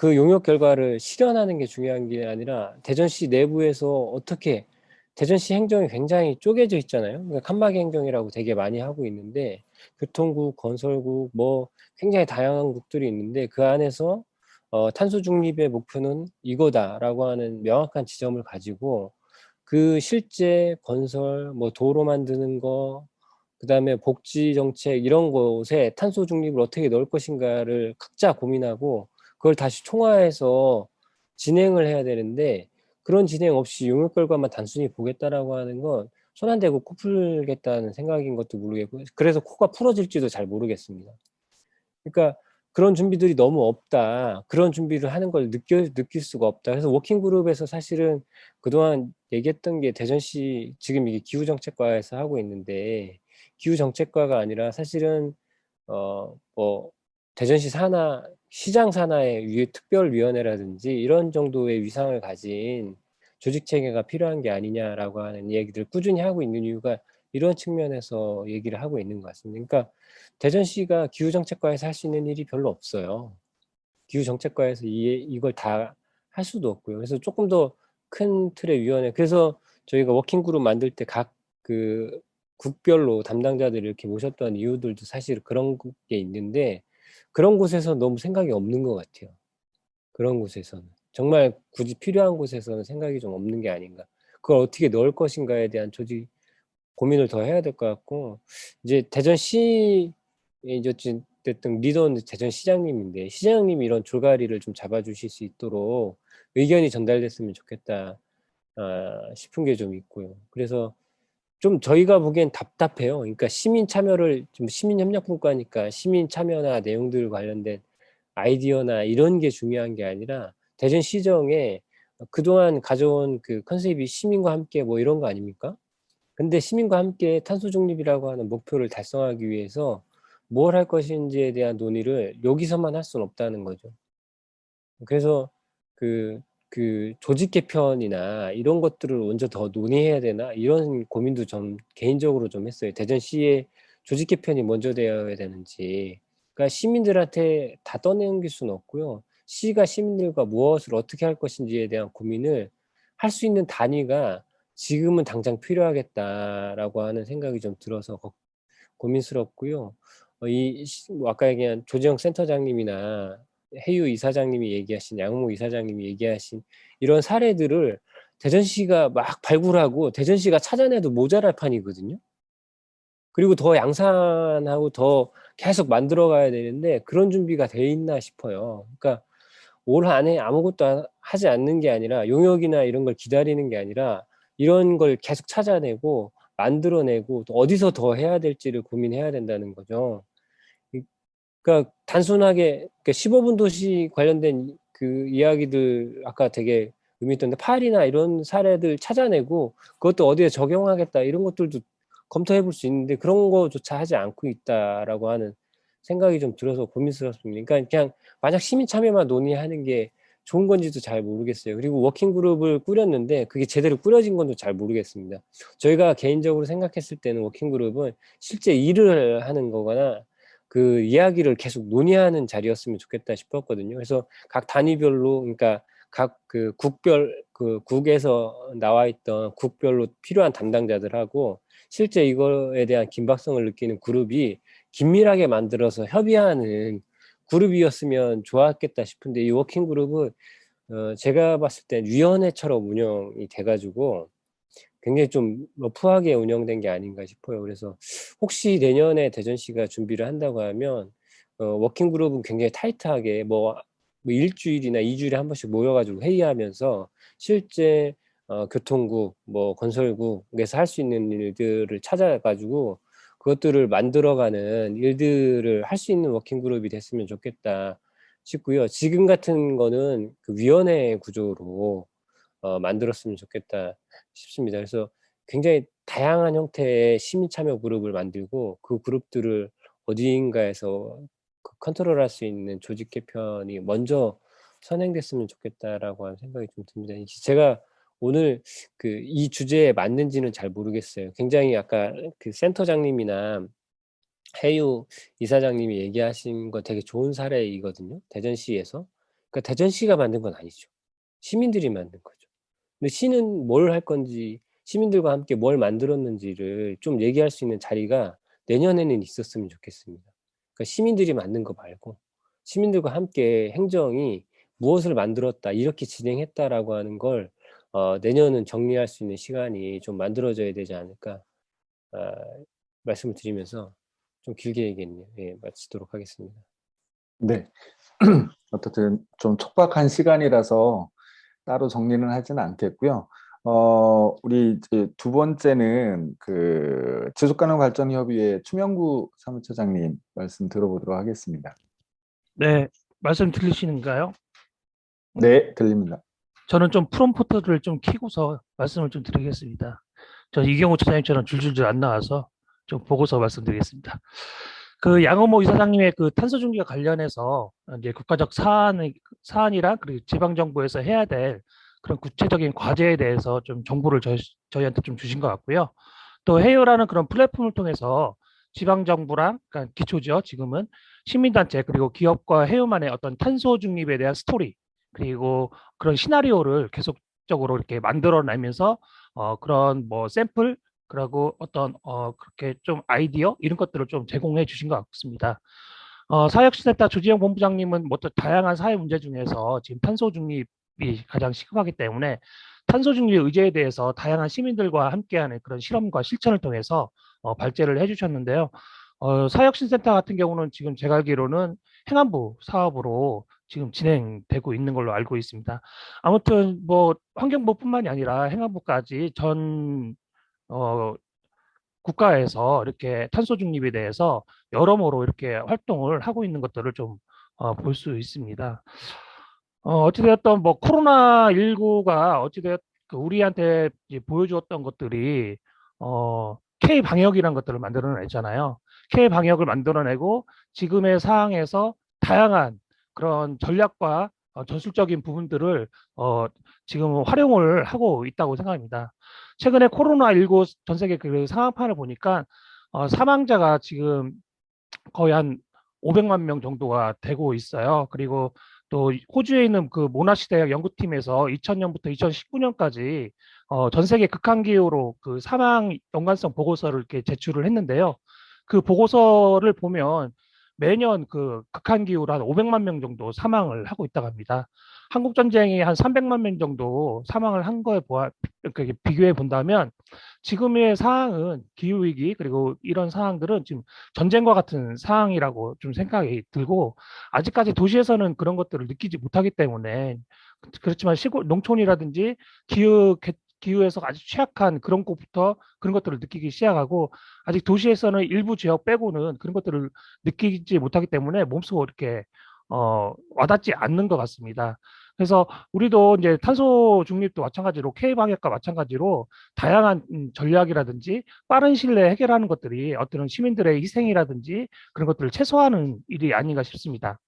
용역 결과를 실현하는 게 중요한 게 아니라 대전시 내부에서 어떻게 대전시 행정이 굉장히 쪼개져 있잖아요. 그러니까 칸막이 행정이라고 되게 많이 하고 있는데 교통국, 건설국 뭐 굉장히 다양한 국들이 있는데 그 안에서 "탄소 중립의 목표는 이거다."라고 하는 명확한 지점을 가지고 실제 건설 뭐 도로 만드는 거 그다음에 복지 정책 이런 곳에 탄소 중립을 어떻게 넣을 것인가를 각자 고민하고 그걸 다시 총화해서 진행을 해야 되는데 그런 진행 없이 용역 결과만 단순히 보겠다라고 하는 건 손 안 대고 코 풀겠다는 생각인 것도 모르겠고 그래서 코가 풀어질지도 잘 모르겠습니다. 그러니까 그런 준비들이 너무 없다. 그런 준비를 하는 걸 느낄 수가 없다. 그래서 워킹 그룹에서 사실은 그동안 얘기했던 게 대전시 지금 이게 기후정책과에서 하고 있는데 기후정책과가 아니라 사실은 뭐 대전시 산하 시장 산하의 특별위원회라든지 이런 정도의 위상을 가진 조직 체계가 필요한 게 아니냐라고 하는 얘기들을 꾸준히 하고 있는 이유가 이런 측면에서 얘기를 하고 있는 것 같습니다. 그러니까 대전시가 기후정책과에서 할 수 있는 일이 별로 없어요. 기후정책과에서 이걸 다 할 수도 없고요. 그래서 조금 더 큰 틀의 위원회 그래서 저희가 워킹 그룹 만들 때 각 국별로 담당자들을 이렇게 모셨던 이유들도 사실 그런 게 있는데 그런 곳에서 너무 생각이 없는 것 같아요. 그런 곳에서는. 정말 굳이 필요한 곳에서는 생각이 좀 없는 게 아닌가. 그걸 어떻게 넣을 것인가에 대한 고민을 더 해야 될 것 같고 이제 대전시 이제 어쨌든 리더는 대전시장님인데 시장님이 이런 줄가리를 좀 잡아 주실 수 있도록 의견이 전달됐으면 좋겠다 싶은 게 좀 있고요. 그래서 좀 저희가 보기엔 답답해요. 그러니까 시민 참여를 좀 시민협력분과니까 시민 참여나 내용들 관련된 아이디어나 이런 게 중요한 게 아니라 대전시정에 그동안 가져온 컨셉이 시민과 함께 뭐 이런 거 아닙니까? 근데 시민과 함께 탄소 중립이라고 하는 목표를 달성하기 위해서 뭘 할 것인지에 대한 논의를 여기서만 할 수는 없다는 거죠. 그래서 그 조직 개편이나 이런 것들을 먼저 더 논의해야 되나 이런 고민도 좀 개인적으로 좀 했어요. 대전시의 조직 개편이 먼저 되어야 되는지. 그러니까 시민들한테 다 떠넘길 수는 없고요. 시가 시민들과 무엇을 어떻게 할 것인지에 대한 고민을 할 수 있는 단위가 지금은 당장 필요하겠다라고 하는 생각이 좀 들어서 고민스럽고요. 뭐 아까 얘기한 조지영 센터장님이나 해유 이사장님이 얘기하신, 양무 이사장님이 얘기하신 이런 사례들을 대전시가 막 발굴하고 대전시가 찾아내도 모자랄 판이거든요. 그리고 더 양산하고 더 계속 만들어 가야 되는데 그런 준비가 돼 있나 싶어요. 그러니까 올 한해 아무것도 하지 않는 게 아니라, 용역이나 이런 걸 기다리는 게 아니라 이런 걸 계속 찾아내고 만들어내고 또 어디서 더 해야 될지를 고민해야 된다는 거죠. 그러니까 단순하게 15분 도시 관련된 그 이야기들 아까 되게 의미 있던데, 파일이나 이런 사례들 찾아내고 그것도 어디에 적용하겠다 이런 것들도 검토해 볼 수 있는데 그런 거조차 하지 않고 있다라고 하는 생각이 좀 들어서 고민스럽습니다. 그러니까 그냥 만약 시민 참여만 논의하는 게 좋은 건지도 잘 모르겠어요. 그리고 워킹 그룹을 꾸렸는데 그게 제대로 꾸려진 건도 잘 모르겠습니다. 저희가 개인적으로 생각했을 때는 워킹 그룹은 실제 일을 하는 거거나 그 이야기를 계속 논의하는 자리였으면 좋겠다 싶었거든요. 그래서 각 단위별로, 그러니까 각 그 국별, 그 국에서 나와 있던 국별로 필요한 담당자들하고 실제 이거에 대한 긴박성을 느끼는 그룹이 긴밀하게 만들어서 협의하는 그룹이었으면 좋았겠다 싶은데, 이 워킹 그룹은 제가 봤을 때 위원회처럼 운영이 돼가지고 굉장히 좀 러프하게 운영된 게 아닌가 싶어요. 그래서 혹시 내년에 대전시가 준비를 한다고 하면 워킹 그룹은 굉장히 타이트하게 뭐 일주일이나 2주일에 한 번씩 모여가지고 회의하면서 실제 교통국, 뭐 건설국에서 할 수 있는 일들을 찾아가지고 그것들을 만들어가는 일들을 할 수 있는 워킹 그룹이 됐으면 좋겠다 싶고요. 지금 같은 거는 그 위원회 구조로 만들었으면 좋겠다 싶습니다. 그래서 굉장히 다양한 형태의 시민 참여 그룹을 만들고 그 그룹들을 어디인가에서 컨트롤할 수 있는 조직 개편이 먼저 선행됐으면 좋겠다라고 하는 생각이 좀 듭니다. 제가 오늘 그 이 주제에 맞는지는 잘 모르겠어요. 굉장히 아까 그 센터장님이나 해유 이사장님이 얘기하신 거 되게 좋은 사례이거든요. 대전시에서. 그러니까 대전시가 만든 건 아니죠. 시민들이 만든 거죠. 근데 시는 뭘 할 건지, 시민들과 함께 뭘 만들었는지를 좀 얘기할 수 있는 자리가 내년에는 있었으면 좋겠습니다. 그러니까 시민들이 만든 거 말고 시민들과 함께 행정이 무엇을 만들었다, 이렇게 진행했다라고 하는 걸 내년은 정리할 수 있는 시간이 좀 만들어져야 되지 않을까 말씀을 드리면서 좀 길게 얘기했네요. 예, 마치도록 하겠습니다. 네. 어떻든 좀 촉박한 시간이라서 따로 정리는 하지는 않겠고요. 우리 이제 두 번째는 그 지속가능발전협의회 추명구 사무처장님 말씀 들어보도록 하겠습니다. 네, 말씀 들리시는가요? 네, 들립니다. 저는 좀 프롬프터를 좀 켜고서 말씀을 좀 드리겠습니다. 저 이경호 차장님처럼 줄줄줄 안 나와서 좀 보고서 말씀드리겠습니다. 그 양어모 이사장님의 그 탄소 중립과 관련해서 이제 국가적 사안이랑 그리고 지방 정부에서 해야 될 그런 구체적인 과제에 대해서 좀 정보를 저희한테 좀 주신 것 같고요. 또 해요라는 그런 플랫폼을 통해서 지방 정부랑, 그러니까 기초죠, 지금은 시민단체 그리고 기업과 해요만의 어떤 탄소 중립에 대한 스토리, 그리고 그런 시나리오를 계속적으로 이렇게 만들어내면서 그런 뭐 샘플, 그리고 어떤 그렇게 좀 아이디어 이런 것들을 좀 제공해 주신 것 같습니다. 사회혁신센터 조지영 본부장님은 뭐 또 다양한 사회 문제 중에서 지금 탄소 중립이 가장 시급하기 때문에 탄소 중립 의제에 대해서 다양한 시민들과 함께하는 그런 실험과 실천을 통해서 발제를 해주셨는데요. 사회혁신센터 같은 경우는 지금 제가 알기로는 행안부 사업으로 지금 진행되고 있는 걸로 알고 있습니다. 아무튼 뭐 환경부뿐만이 아니라 행안부까지 전 국가에서 이렇게 탄소 중립에 대해서 여러모로 이렇게 활동을 하고 있는 것들을 좀 볼 수 있습니다. 어찌되었던 뭐 코로나19가 어찌되었 우리한테 보여주었던 것들이 K 방역이라는 것들을 만들어냈잖아요. K 방역을 만들어내고 지금의 상황에서 다양한 그런 전략과 전술적인 부분들을 지금 활용을 하고 있다고 생각합니다. 최근에 코로나19 전 세계 그 상황판을 보니까 사망자가 지금 거의 한 500만 명 정도가 되고 있어요. 그리고 또 호주에 있는 그 모나시 대학 연구팀에서 2000년부터 2019년까지 전 세계 극한 기후로 그 사망 연관성 보고서를 이렇게 제출을 했는데요. 그 보고서를 보면 매년 그 극한 기후로 한 500만 명 정도 사망을 하고 있다고 합니다. 한국 전쟁이 한 300만 명 정도 사망을 한 거에 비교해 본다면 지금의 상황은 기후 위기 그리고 이런 상황들은 지금 전쟁과 같은 상황이라고 좀 생각이 들고 아직까지 도시에서는 그런 것들을 느끼지 못하기 때문에 그렇지만 시골 농촌이라든지 기후에서 아주 취약한 그런 곳부터 그런 것들을 느끼기 시작하고 아직 도시에서는 일부 지역 빼고는 그런 것들을 느끼지 못하기 때문에 몸소 이렇게 와닿지 않는 것 같습니다. 그래서 우리도 이제 탄소 중립도 마찬가지로 K 방역과 마찬가지로 다양한 전략이라든지 빠른 시일 내에 해결하는 것들이 어떤 시민들의 희생이라든지 그런 것들을 최소화하는 일이 아닌가 싶습니다.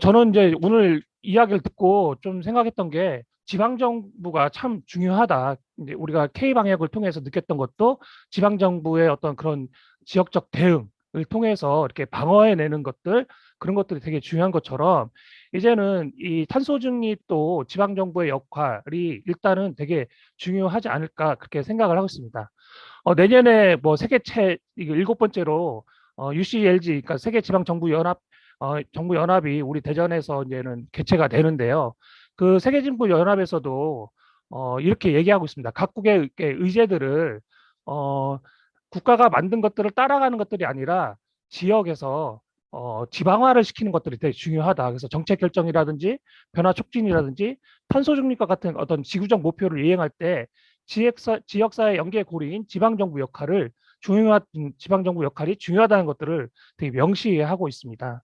저는 이제 오늘 이야기를 듣고 좀 생각했던 게 지방정부가 참 중요하다. 이제 우리가 K방역을 통해서 느꼈던 것도 지방정부의 어떤 그런 지역적 대응을 통해서 이렇게 방어해내는 것들, 그런 것들이 되게 중요한 것처럼 이제는 이 탄소 중립도 지방정부의 역할이 일단은 되게 중요하지 않을까 그렇게 생각을 하고 있습니다. 내년에 뭐 이거 7번째로 UCLG, 그러니까 세계지방정부연합 정부연합이 우리 대전에서 이제는 개최가 되는데요. 그 세계정부연합에서도 이렇게 얘기하고 있습니다. 각국의 의제들을 국가가 만든 것들을 따라가는 것들이 아니라 지역에서 지방화를 시키는 것들이 되게 중요하다. 그래서 정책 결정이라든지 변화 촉진이라든지 탄소 중립과 같은 어떤 지구적 목표를 이행할 때 지역사회 연계 고리인 지방정부 역할이 중요하다는 것들을 되게 명시하고 있습니다.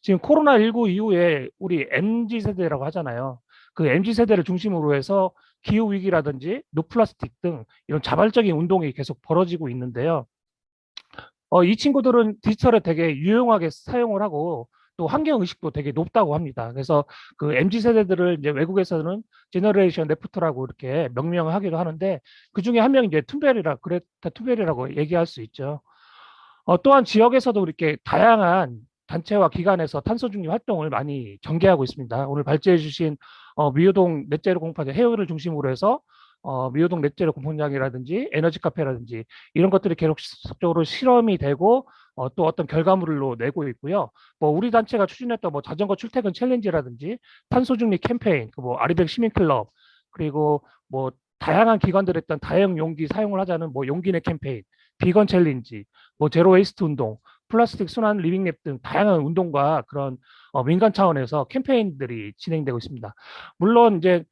지금 코로나19 이후에 우리 MZ세대라고 하잖아요. 그 MZ세대를 중심으로 해서 기후위기라든지 노플라스틱 등 이런 자발적인 운동이 계속 벌어지고 있는데요. 이 친구들은 디지털을 되게 유용하게 사용을 하고 또 환경의식도 되게 높다고 합니다. 그래서 그 MZ세대들을 이제 외국에서는 제너레이션 레프트라고 이렇게 명명하기도 하는데 그 중에 한 명이 이제 그레타 툰베리라고 얘기할 수 있죠. 또한 지역에서도 이렇게 다양한 단체와 기관에서 탄소 중립 활동을 많이 전개하고 있습니다. 오늘 발제해 주신 미호동 넷제로 공판장 해외를 중심으로 해서 미호동 넷제로 공판장이라든지 에너지 카페라든지 이런 것들이 계속적으로 실험이 되고 또 어떤 결과물로 내고 있고요. 뭐 우리 단체가 추진했던 뭐 자전거 출퇴근 챌린지라든지 탄소 중립 캠페인, 뭐 아리백 시민클럽 그리고 뭐 다양한 기관들이 했던 다형 용기 사용을 하자는 뭐 용기내 캠페인, 비건 챌린지, 뭐 제로 웨이스트 운동, 플라스틱 순환 리빙랩 등 다양한 운동과 그런 민간 차원에서 캠페인들이 진행되고 있습니다. 물론 이제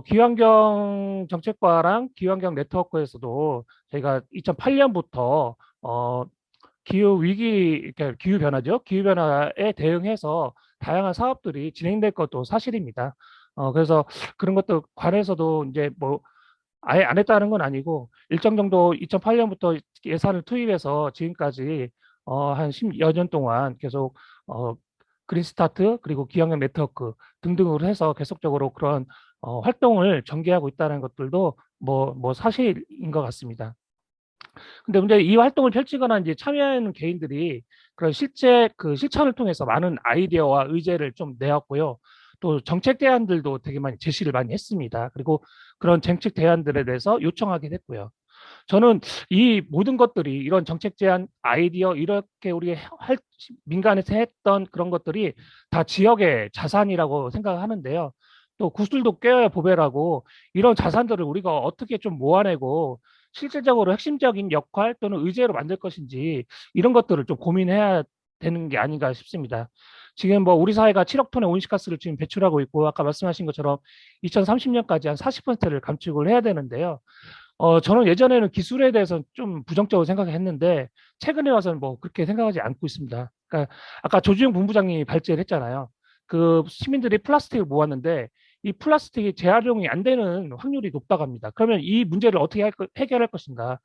기후환경 정책과랑 기후환경 네트워크에서도 저희가 2008년부터 기후 위기, 그러니까 기후 변화죠. 기후 변화에 대응해서 다양한 사업들이 진행될 것도 사실입니다. 그래서 그런 것도 관해서도 이제 뭐 아예 안 했다는 건 아니고 일정 정도 2008년부터 예산을 투입해서 지금까지 한 10여 년 동안 계속 그린스타트 그리고 기후환경 네트워크 등등으로 해서 계속적으로 그런 활동을 전개하고 있다는 것들도 뭐 사실인 것 같습니다. 근데 문제 이 활동을 펼치거나 이제 참여하는 개인들이 그런 실제 그 실천을 통해서 많은 아이디어와 의제를 좀 내왔고요. 또 정책 대안들도 되게 많이 제시를 많이 했습니다. 그리고 그런 정책 대안들에 대해서 요청하게 됐고요. 저는 이 모든 것들이 이런 정책 제안, 아이디어 이렇게 우리 민간에서 했던 그런 것들이 다 지역의 자산이라고 생각하는데요. 또 구슬도 꿰어야 보배라고 이런 자산들을 우리가 어떻게 좀 모아내고 실질적으로 핵심적인 역할 또는 의제로 만들 것인지 이런 것들을 좀 고민해야 되는 게 아닌가 싶습니다. 지금 뭐 우리 사회가 7억 톤의 온실가스를 지금 배출하고 있고 아까 말씀하신 것처럼 2030년까지 한 40%를 감축을 해야 되는데요. 저는 예전에는 기술에 대해서 좀 부정적으로 생각했는데 최근에 와서는 뭐 그렇게 생각하지 않고 있습니다. 그러니까 아까 조지용 본부장님이 발제를 했잖아요. 그 시민들이 플라스틱을 모았는데 이 플라스틱이 재활용이 안 되는 확률이 높다고 합니다. 그러면 이 문제를 어떻게 해결할 것인가?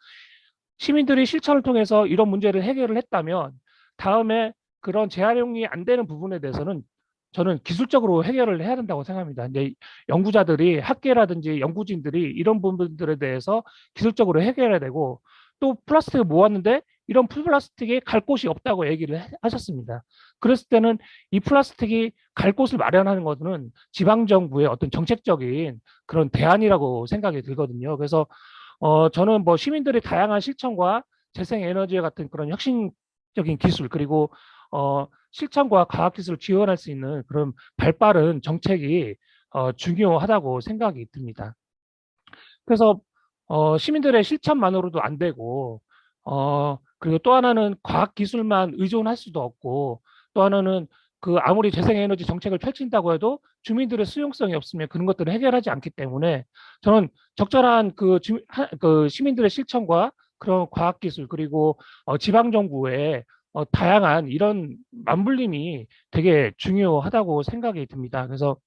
시민들이 실천을 통해서 이런 문제를 해결을 했다면 다음에 그런 재활용이 안 되는 부분에 대해서는 저는 기술적으로 해결을 해야 된다고 생각합니다. 이제 연구자들이 학계라든지 연구진들이 이런 부분들에 대해서 기술적으로 해결해야 되고 또 플라스틱을 모았는데 이런 플라스틱이 갈 곳이 없다고 얘기를 하셨습니다. 그랬을 때는 이 플라스틱이 갈 곳을 마련하는 것은 지방정부의 어떤 정책적인 그런 대안이라고 생각이 들거든요. 그래서 저는 뭐 시민들의 다양한 실천과 재생에너지 같은 그런 혁신적인 기술 그리고 실천과 과학기술을 지원할 수 있는 그런 발빠른 정책이 중요하다고 생각이 듭니다. 그래서 시민들의 실천만으로도 안 되고 그리고 또 하나는 과학기술만 의존할 수도 없고 또 하나는 그 아무리 재생에너지 정책을 펼친다고 해도 주민들의 수용성이 없으면 그런 것들을 해결하지 않기 때문에 저는 적절한 그 시민들의 실천과 그런 과학기술 그리고 지방정부의 다양한 이런 맞물림이 되게 중요하다고 생각이 듭니다. 그래서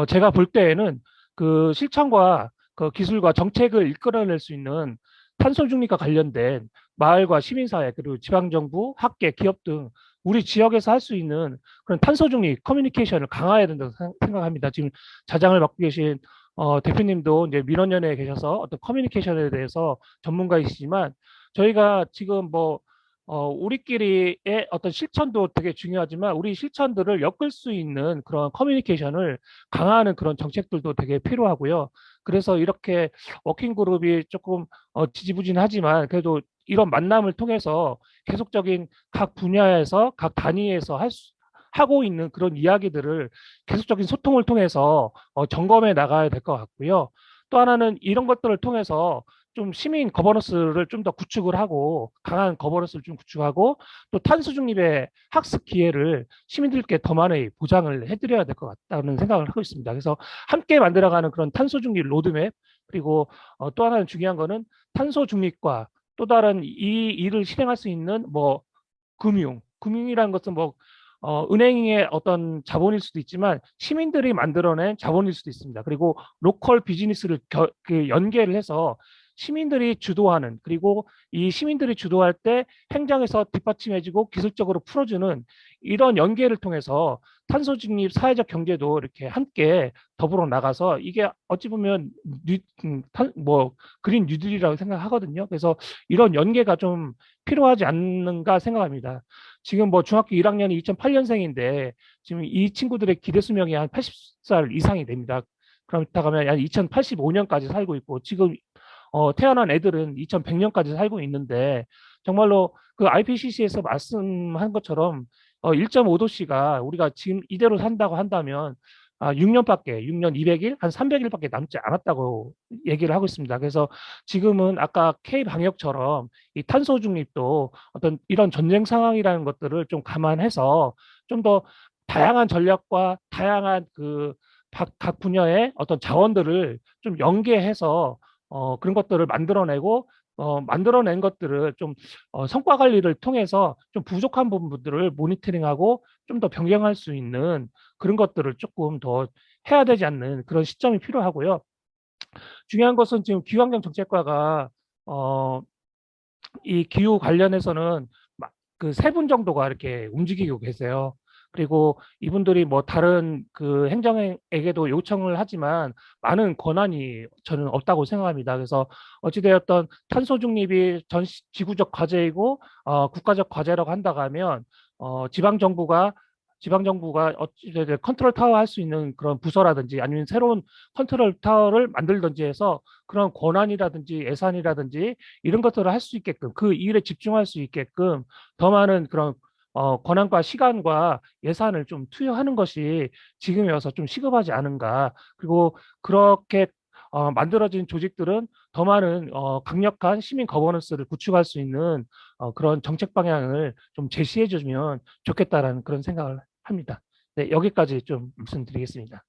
제가 볼 때에는 그 실천과 그 기술과 정책을 이끌어낼 수 있는 탄소 중립과 관련된 마을과 시민사회 그리고 지방정부, 학계, 기업 등 우리 지역에서 할 수 있는 그런 탄소 중립 커뮤니케이션을 강화해야 된다고 생각합니다. 지금 자장을 맡고 계신 대표님도 이제 민원연회에 계셔서 어떤 커뮤니케이션에 대해서 전문가이시지만 저희가 지금 뭐 우리끼리의 어떤 실천도 되게 중요하지만 우리 실천들을 엮을 수 있는 그런 커뮤니케이션을 강화하는 그런 정책들도 되게 필요하고요. 그래서 이렇게 워킹 그룹이 조금 지지부진하지만 그래도 이런 만남을 통해서 계속적인 각 분야에서 각 단위에서 하고 있는 그런 이야기들을 계속적인 소통을 통해서 점검해 나가야 될 것 같고요. 또 하나는 이런 것들을 통해서 좀 시민 거버넌스를 좀 더 구축을 하고 강한 거버넌스를 좀 구축하고 또 탄소 중립의 학습 기회를 시민들께 더 많이 보장을 해드려야 될 것 같다는 생각을 하고 있습니다. 그래서 함께 만들어가는 그런 탄소 중립 로드맵 그리고 또 하나는 중요한 거는 탄소 중립과 또 다른 이 일을 실행할 수 있는 뭐 금융이라는 것은 뭐 은행의 어떤 자본일 수도 있지만 시민들이 만들어낸 자본일 수도 있습니다. 그리고 로컬 비즈니스를 연계를 해서 시민들이 주도하는 그리고 이 시민들이 주도할 때 행정에서 뒷받침해주고 기술적으로 풀어주는 이런 연계를 통해서 탄소 중립 사회적 경제도 이렇게 함께 더불어 나가서 이게 어찌 보면 그린 뉴딜이라고 생각하거든요. 그래서 이런 연계가 좀 필요하지 않는가 생각합니다. 지금 뭐 중학교 1학년이 2008년생인데 지금 이 친구들의 기대 수명이 한 80살 이상이 됩니다. 그렇다고 하면 한 2085년까지 살고 있고 지금 태어난 애들은 2100년까지 살고 있는데 정말로 그 IPCC에서 말씀한 것처럼 1.5도씨가 우리가 지금 이대로 산다고 한다면 6년 200일, 한 300일밖에 남지 않았다고 얘기를 하고 있습니다. 그래서 지금은 아까 K방역처럼 이 탄소 중립도 어떤 이런 전쟁 상황이라는 것들을 좀 감안해서 좀 더 다양한 전략과 다양한 그 각 분야의 어떤 자원들을 좀 연계해서 그런 것들을 만들어내고 만들어낸 것들을 좀 성과 관리를 통해서 좀 부족한 부분들을 모니터링하고 좀 더 변경할 수 있는 그런 것들을 조금 더 해야 되지 않는 그런 시점이 필요하고요. 중요한 것은 지금 기후환경 정책과가 이 기후 관련해서는 그 세 분 정도가 이렇게 움직이고 계세요. 그리고 이분들이 뭐 다른 그 행정에게도 요청을 하지만 많은 권한이 저는 없다고 생각합니다. 그래서 어찌되었던 탄소 중립이 전 지구적 과제이고 국가적 과제라고 한다고 하면 지방정부가 어찌되든 컨트롤 타워 할 수 있는 그런 부서라든지 아니면 새로운 컨트롤 타워를 만들든지 해서 그런 권한이라든지 예산이라든지 이런 것들을 할 수 있게끔 그 일에 집중할 수 있게끔 더 많은 그런 권한과 시간과 예산을 좀 투여하는 것이 지금에 와서 좀 시급하지 않은가. 그리고 그렇게 만들어진 조직들은 더 많은 강력한 시민 거버넌스를 구축할 수 있는 그런 정책 방향을 좀 제시해 주면 좋겠다라는 그런 생각을 합니다. 네, 여기까지 좀 말씀드리겠습니다.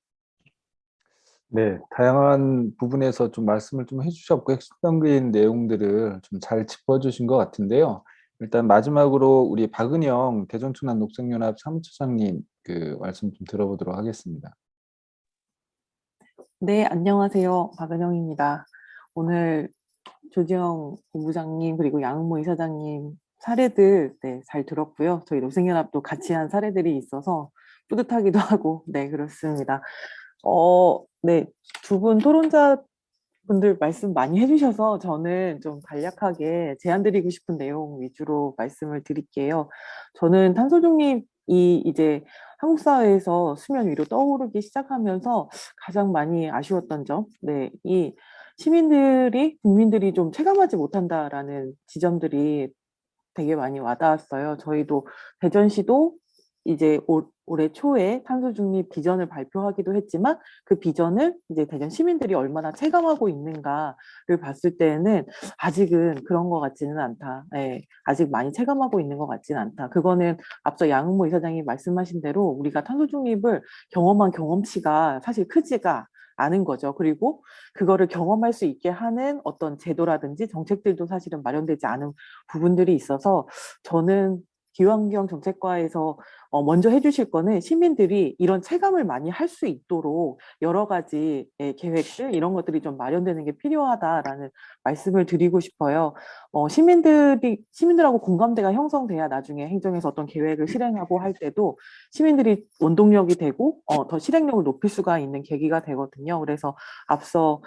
네, 다양한 부분에서 좀 말씀을 좀 해주셨고 핵심적인 내용들을 좀 잘 짚어주신 것 같은데요. 일단 마지막으로 우리 박은영 대전충남 녹색연합 사무처장님 그 말씀 좀 들어보도록 하겠습니다. 네, 안녕하세요. 박은영입니다. 오늘 조지영 본부장님 그리고 양은모 이사장님 사례들 잘 들었고요. 저희 녹색연합도 같이 한 사례들이 있어서 뿌듯하기도 하고 그렇습니다. 네, 두 분 토론자 분들 말씀 많이 해주셔서 저는 좀 간략하게 제안드리고 싶은 내용 위주로 말씀을 드릴게요. 저는 탄소 중립이 이제 한국 사회에서 수면 위로 떠오르기 시작하면서 가장 많이 아쉬웠던 점, 네, 이 국민들이 좀 체감하지 못한다라는 지점들이 되게 많이 와닿았어요. 저희도 대전시도 이제 올해 초에 탄소 중립 비전을 발표하기도 했지만 그 비전을 이제 대전 시민들이 얼마나 체감하고 있는가를 봤을 때는 아직은 그런 것 같지는 않다. 예, 아직 많이 체감하고 있는 것 같지는 않다. 그거는 앞서 양은모 이사장이 말씀하신 대로 우리가 탄소 중립을 경험한 경험치가 사실 크지가 않은 거죠. 그리고 그거를 경험할 수 있게 하는 어떤 제도라든지 정책들도 사실은 마련되지 않은 부분들이 있어서 저는 기후환경 정책과에서 먼저 해주실 거는 시민들이 이런 체감을 많이 할 수 있도록 여러 가지의 계획들 이런 것들이 좀 마련되는 게 필요하다라는 말씀을 드리고 싶어요. 시민들하고 공감대가 형성돼야 나중에 행정에서 어떤 계획을 실행하고 할 때도 시민들이 원동력이 되고 더 실행력을 높일 수가 있는 계기가 되거든요. 그래서 앞서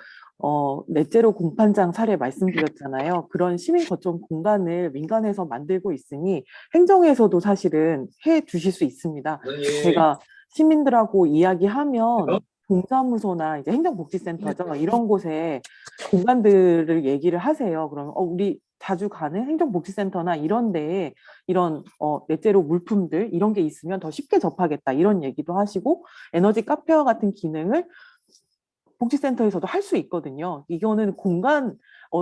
넷제로 공판장 사례 말씀드렸잖아요. 그런 시민 거점 공간을 민간에서 만들고 있으니 행정에서도 사실은 해 주실 수 있습니다. 제가 시민들하고 이야기하면 동사무소나 이제 행정복지센터죠. 이런 곳에 공간들을 얘기를 하세요. 그러면 우리 자주 가는 행정복지센터나 이런 데에 이런 넷제로 물품들 이런 게 있으면 더 쉽게 접하겠다 이런 얘기도 하시고 에너지 카페와 같은 기능을 복지센터에서도 할 수 있거든요. 이거는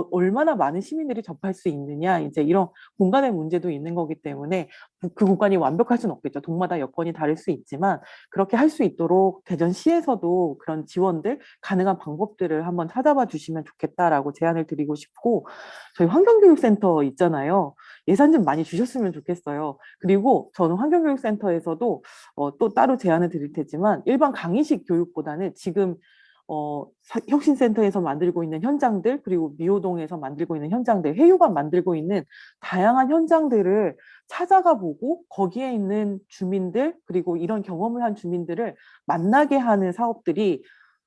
얼마나 많은 시민들이 접할 수 있느냐, 이제 이런 공간의 문제도 있는 거기 때문에 그 공간이 완벽할 수는 없겠죠. 동마다 여건이 다를 수 있지만 그렇게 할 수 있도록 대전시에서도 그런 지원들, 가능한 방법들을 한번 찾아봐 주시면 좋겠다라고 제안을 드리고 싶고, 저희 환경교육센터 있잖아요. 예산 좀 많이 주셨으면 좋겠어요. 그리고 저는 환경교육센터에서도 또 따로 제안을 드릴 테지만 일반 강의식 교육보다는 지금 혁신센터에서 만들고 있는 현장들, 그리고 미호동에서 만들고 있는 현장들, 해유관 만들고 있는 다양한 현장들을 찾아가 보고 거기에 있는 주민들, 그리고 이런 경험을 한 주민들을 만나게 하는 사업들이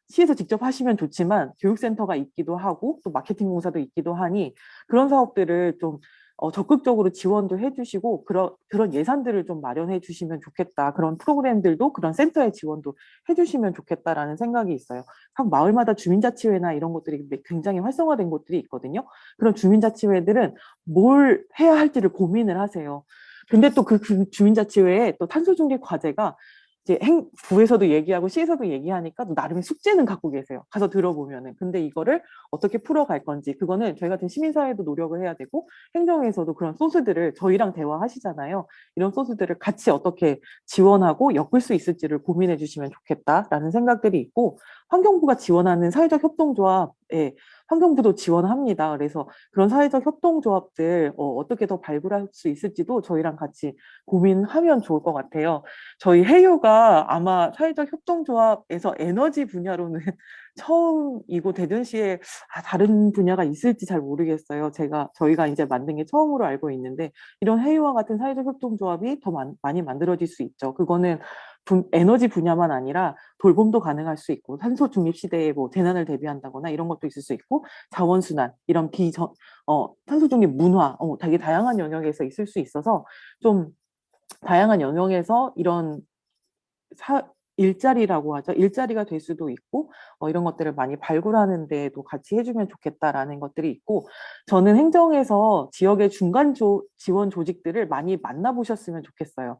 시에서 직접 하시면 좋지만 교육센터가 있기도 하고 또 마케팅 공사도 있기도 하니 그런 사업들을 좀 적극적으로 지원도 해주시고 그런 예산들을 좀 마련해 주시면 좋겠다. 그런 프로그램들도 그런 센터의 지원도 해주시면 좋겠다라는 생각이 있어요. 각 마을마다 주민자치회나 이런 것들이 굉장히 활성화된 곳들이 있거든요. 그런 주민자치회들은 뭘 해야 할지를 고민을 하세요. 근데 또 그 주민자치회에 또 탄소중립 과제가 이제 구에서도 얘기하고 시에서도 얘기하니까 또 나름의 숙제는 갖고 계세요. 가서 들어보면은. 근데 이거를 어떻게 풀어갈 건지 그거는 저희 같은 시민사회도 노력을 해야 되고 행정에서도 그런 소스들을 저희랑 대화하시잖아요. 이런 소스들을 같이 어떻게 지원하고 엮을 수 있을지를 고민해 주시면 좋겠다라는 생각들이 있고 환경부가 지원하는 사회적 협동조합에 환경부도 지원합니다. 그래서 그런 사회적 협동조합들 어떻게 더 발굴할 수 있을지도 저희랑 같이 고민하면 좋을 것 같아요. 저희 해유가 아마 사회적 협동조합에서 에너지 분야로는 처음이고 대전시에 다른 분야가 있을지 잘 모르겠어요. 저희가 이제 만든 게 처음으로 알고 있는데 이런 해유와 같은 사회적 협동조합이 더 많이 만들어질 수 있죠. 그거는 에너지 분야만 아니라 돌봄도 가능할 수 있고 탄소 중립 시대에 뭐 재난을 대비한다거나 이런 것도 있을 수 있고 자원순환 이런 탄소 중립 문화 되게 다양한 영역에서 있을 수 있어서 좀 다양한 영역에서 이런 일자리라고 하죠. 일자리가 될 수도 있고 이런 것들을 많이 발굴하는 데도 같이 해주면 좋겠다라는 것들이 있고 저는 행정에서 지역의 중간 지원 조직들을 많이 만나보셨으면 좋겠어요.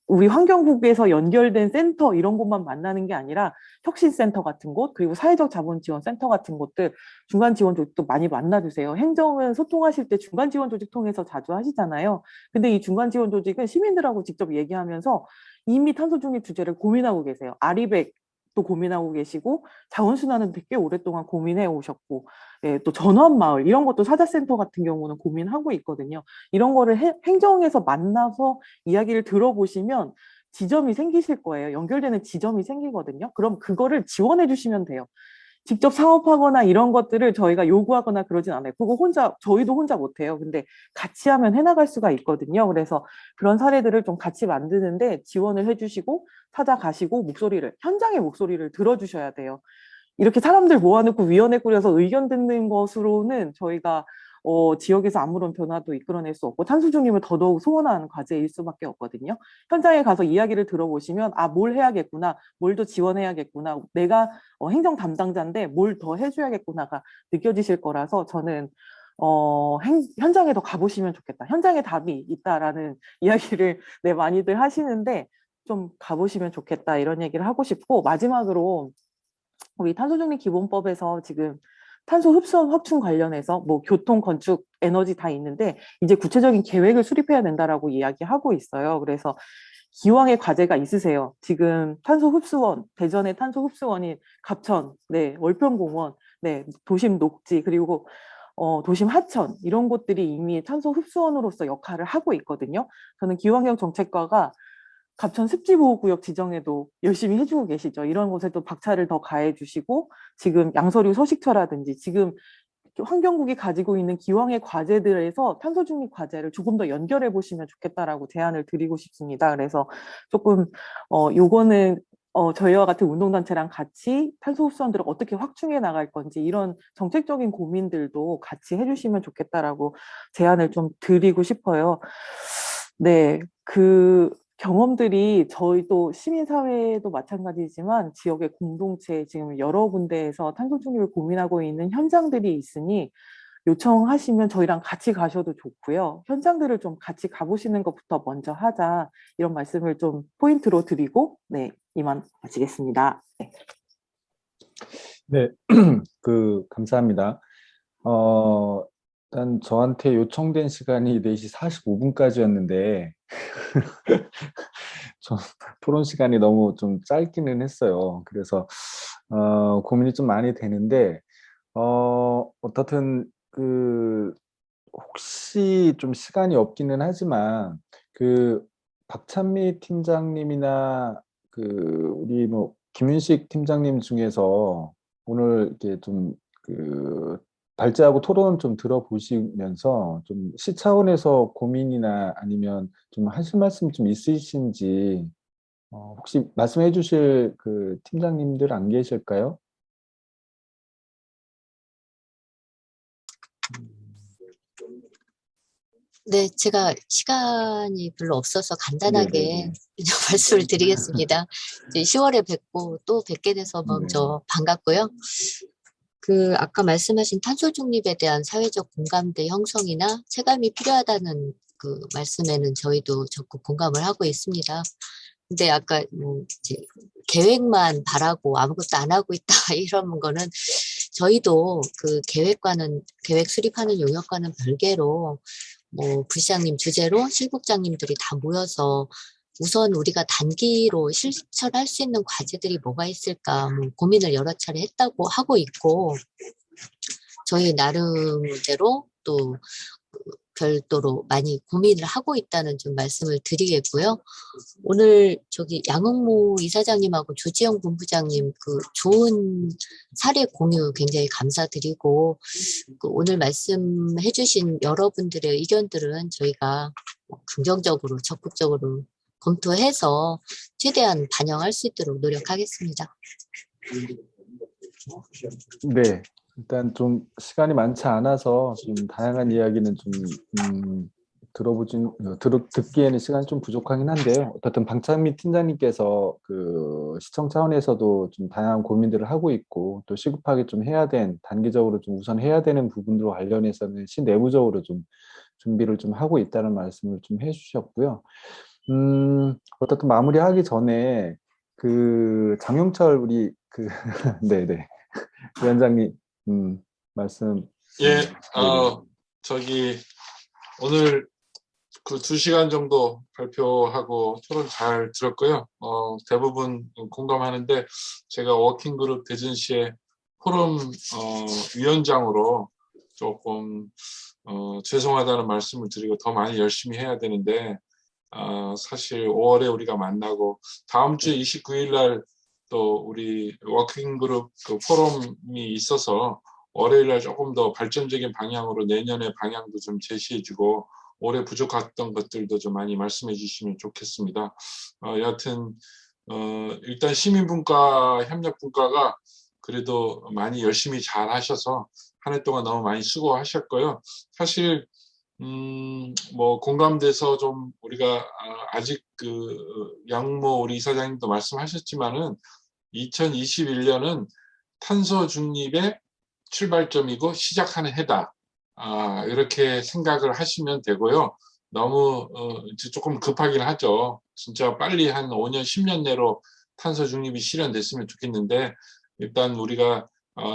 우리 환경국에서 연결된 센터 이런 곳만 만나는 게 아니라 혁신센터 같은 곳 그리고 사회적 자본지원센터 같은 곳들 중간 지원 조직도 많이 만나주세요. 행정은 소통하실 때 중간 지원 조직 통해서 자주 하시잖아요. 근데 이 중간 지원 조직은 시민들하고 직접 얘기하면서 이미 탄소 중립 주제를 고민하고 계세요. 아리백도 고민하고 계시고 자원순환은 되게 오랫동안 고민해 오셨고 또 전원마을 이런 것도 사자센터 같은 경우는 고민하고 있거든요. 이런 거를 행정에서 만나서 이야기를 들어보시면 지점이 생기실 거예요. 연결되는 지점이 생기거든요. 그럼 그거를 지원해 주시면 돼요. 직접 사업하거나 이런 것들을 저희가 요구하거나 그러진 않아요. 그거 저희도 혼자 못해요. 근데 같이 하면 해나갈 수가 있거든요. 그래서 그런 사례들을 좀 같이 만드는데 지원을 해주시고 찾아가시고 현장의 목소리를 들어주셔야 돼요. 이렇게 사람들 모아놓고 위원회 꾸려서 의견 듣는 것으로는 저희가 지역에서 아무런 변화도 이끌어낼 수 없고 탄소 중립을 더더욱 소원하는 과제일 수밖에 없거든요. 현장에 가서 이야기를 들어보시면 뭘 해야겠구나, 뭘 더 지원해야겠구나, 내가 행정 담당자인데 뭘 더 해줘야겠구나가 느껴지실 거라서 저는 현장에 더 가보시면 좋겠다. 현장에 답이 있다라는 이야기를 많이들 하시는데 좀 가보시면 좋겠다 이런 얘기를 하고 싶고 마지막으로 우리 탄소중립기본법에서 지금 탄소 흡수원 확충 관련해서 뭐 교통, 건축, 에너지 다 있는데 이제 구체적인 계획을 수립해야 된다라고 이야기하고 있어요. 그래서 기왕의 과제가 있으세요. 지금 탄소 흡수원, 대전의 탄소 흡수원인 갑천, 월평공원, 도심 녹지 그리고 도심 하천 이런 곳들이 이미 탄소 흡수원으로서 역할을 하고 있거든요. 저는 기후환경 정책과가 갑천 습지보호구역 지정에도 열심히 해주고 계시죠. 이런 곳에도 박차를 더 가해 주시고 지금 양서류 서식처라든지 지금 환경국이 가지고 있는 기왕의 과제들에서 탄소 중립 과제를 조금 더 연결해 보시면 좋겠다라고 제안을 드리고 싶습니다. 그래서 조금 요거는 저희와 같은 운동단체랑 같이 탄소 흡수원들을 어떻게 확충해 나갈 건지 이런 정책적인 고민들도 같이 해주시면 좋겠다라고 제안을 좀 드리고 싶어요. 네, 그 경험들이 저희도 시민사회도 마찬가지지만 지역의 공동체 지금 여러 군데에서 탄소 중립을 고민하고 있는 현장들이 있으니 요청하시면 저희랑 같이 가셔도 좋고요. 현장들을 좀 같이 가보시는 것부터 먼저 하자 이런 말씀을 좀 포인트로 드리고 이만 마치겠습니다. 네, 감사합니다. 일단 저한테 요청된 시간이 4시 45분까지였는데 좀 토론 시간이 너무 좀 짧기는 했어요. 그래서 고민이 좀 많이 되는데 어떻든 혹시 좀 시간이 없기는 하지만 박찬미 팀장님이나 우리 뭐 김윤식 팀장님 중에서 오늘 이렇게 좀 발제하고 토론 좀 들어보시면서 좀 시 차원에서 고민이나 아니면 좀 하실 말씀 좀 있으신지 혹시 말씀해 주실 팀장님들 안 계실까요? 네, 제가 시간이 별로 없어서 간단하게 네네네. 말씀을 드리겠습니다. 이제 10월에 뵙고 또 뵙게 돼서 먼저 반갑고요. 아까 말씀하신 탄소 중립에 대한 사회적 공감대 형성이나 체감이 필요하다는 말씀에는 저희도 적극 공감을 하고 있습니다. 근데 아까 이제 계획만 바라고 아무것도 안 하고 있다 이런 거는 저희도 계획 수립하는 용역과는 별개로 부시장님 주재로 실국장님들이 다 모여서 우선 우리가 단기로 실천할 수 있는 과제들이 뭐가 있을까 고민을 여러 차례 했다고 하고 있고 저희 나름대로 또 별도로 많이 고민을 하고 있다는 좀 말씀을 드리겠고요. 오늘 양흥모 이사장님하고 조지영 본부장님 좋은 사례 공유 굉장히 감사드리고 오늘 말씀해 주신 여러분들의 의견들은 저희가 긍정적으로 적극적으로 검토해서 최대한 반영할 수 있도록 노력하겠습니다. 네. 일단 좀 시간이 많지 않아서 좀 다양한 이야기는 좀 듣기에는 시간이 좀 부족하긴 한데요. 어쨌든 박찬미 팀장님께서 시청 차원에서도 좀 다양한 고민들을 하고 있고 또 시급하게 좀 단기적으로 좀 우선 해야 되는 부분들과 관련해서는 시내부적으로 좀 준비를 좀 하고 있다는 말씀을 좀 해주셨고요. 어쨌든 마무리하기 전에 장영철 우리 네네 위원장님 말씀. 예, 오늘 2시간 정도 발표하고 토론 잘 들었고요. 대부분 공감하는데 제가 워킹그룹 대전시의 포럼 위원장으로 조금 죄송하다는 말씀을 드리고 더 많이 열심히 해야 되는데 사실 5월에 우리가 만나고 다음 주 29일 날 또 우리 워킹그룹 포럼이 있어서 월요일 날 조금 더 발전적인 방향으로 내년의 방향도 좀 제시해주고 올해 부족했던 것들도 좀 많이 말씀해 주시면 좋겠습니다. 여하튼 일단 시민분과 협력분과가 그래도 많이 열심히 잘 하셔서 한 해 동안 너무 많이 수고하셨고요. 사실 뭐 공감돼서 좀 우리가 아직 양모 우리 이사장님도 말씀하셨지만은 2021년은 탄소 중립의 출발점이고 시작하는 해다. 이렇게 생각을 하시면 되고요. 너무 이제 조금 급하긴 하죠. 진짜 빨리 한 5년, 10년 내로 탄소 중립이 실현됐으면 좋겠는데 일단 우리가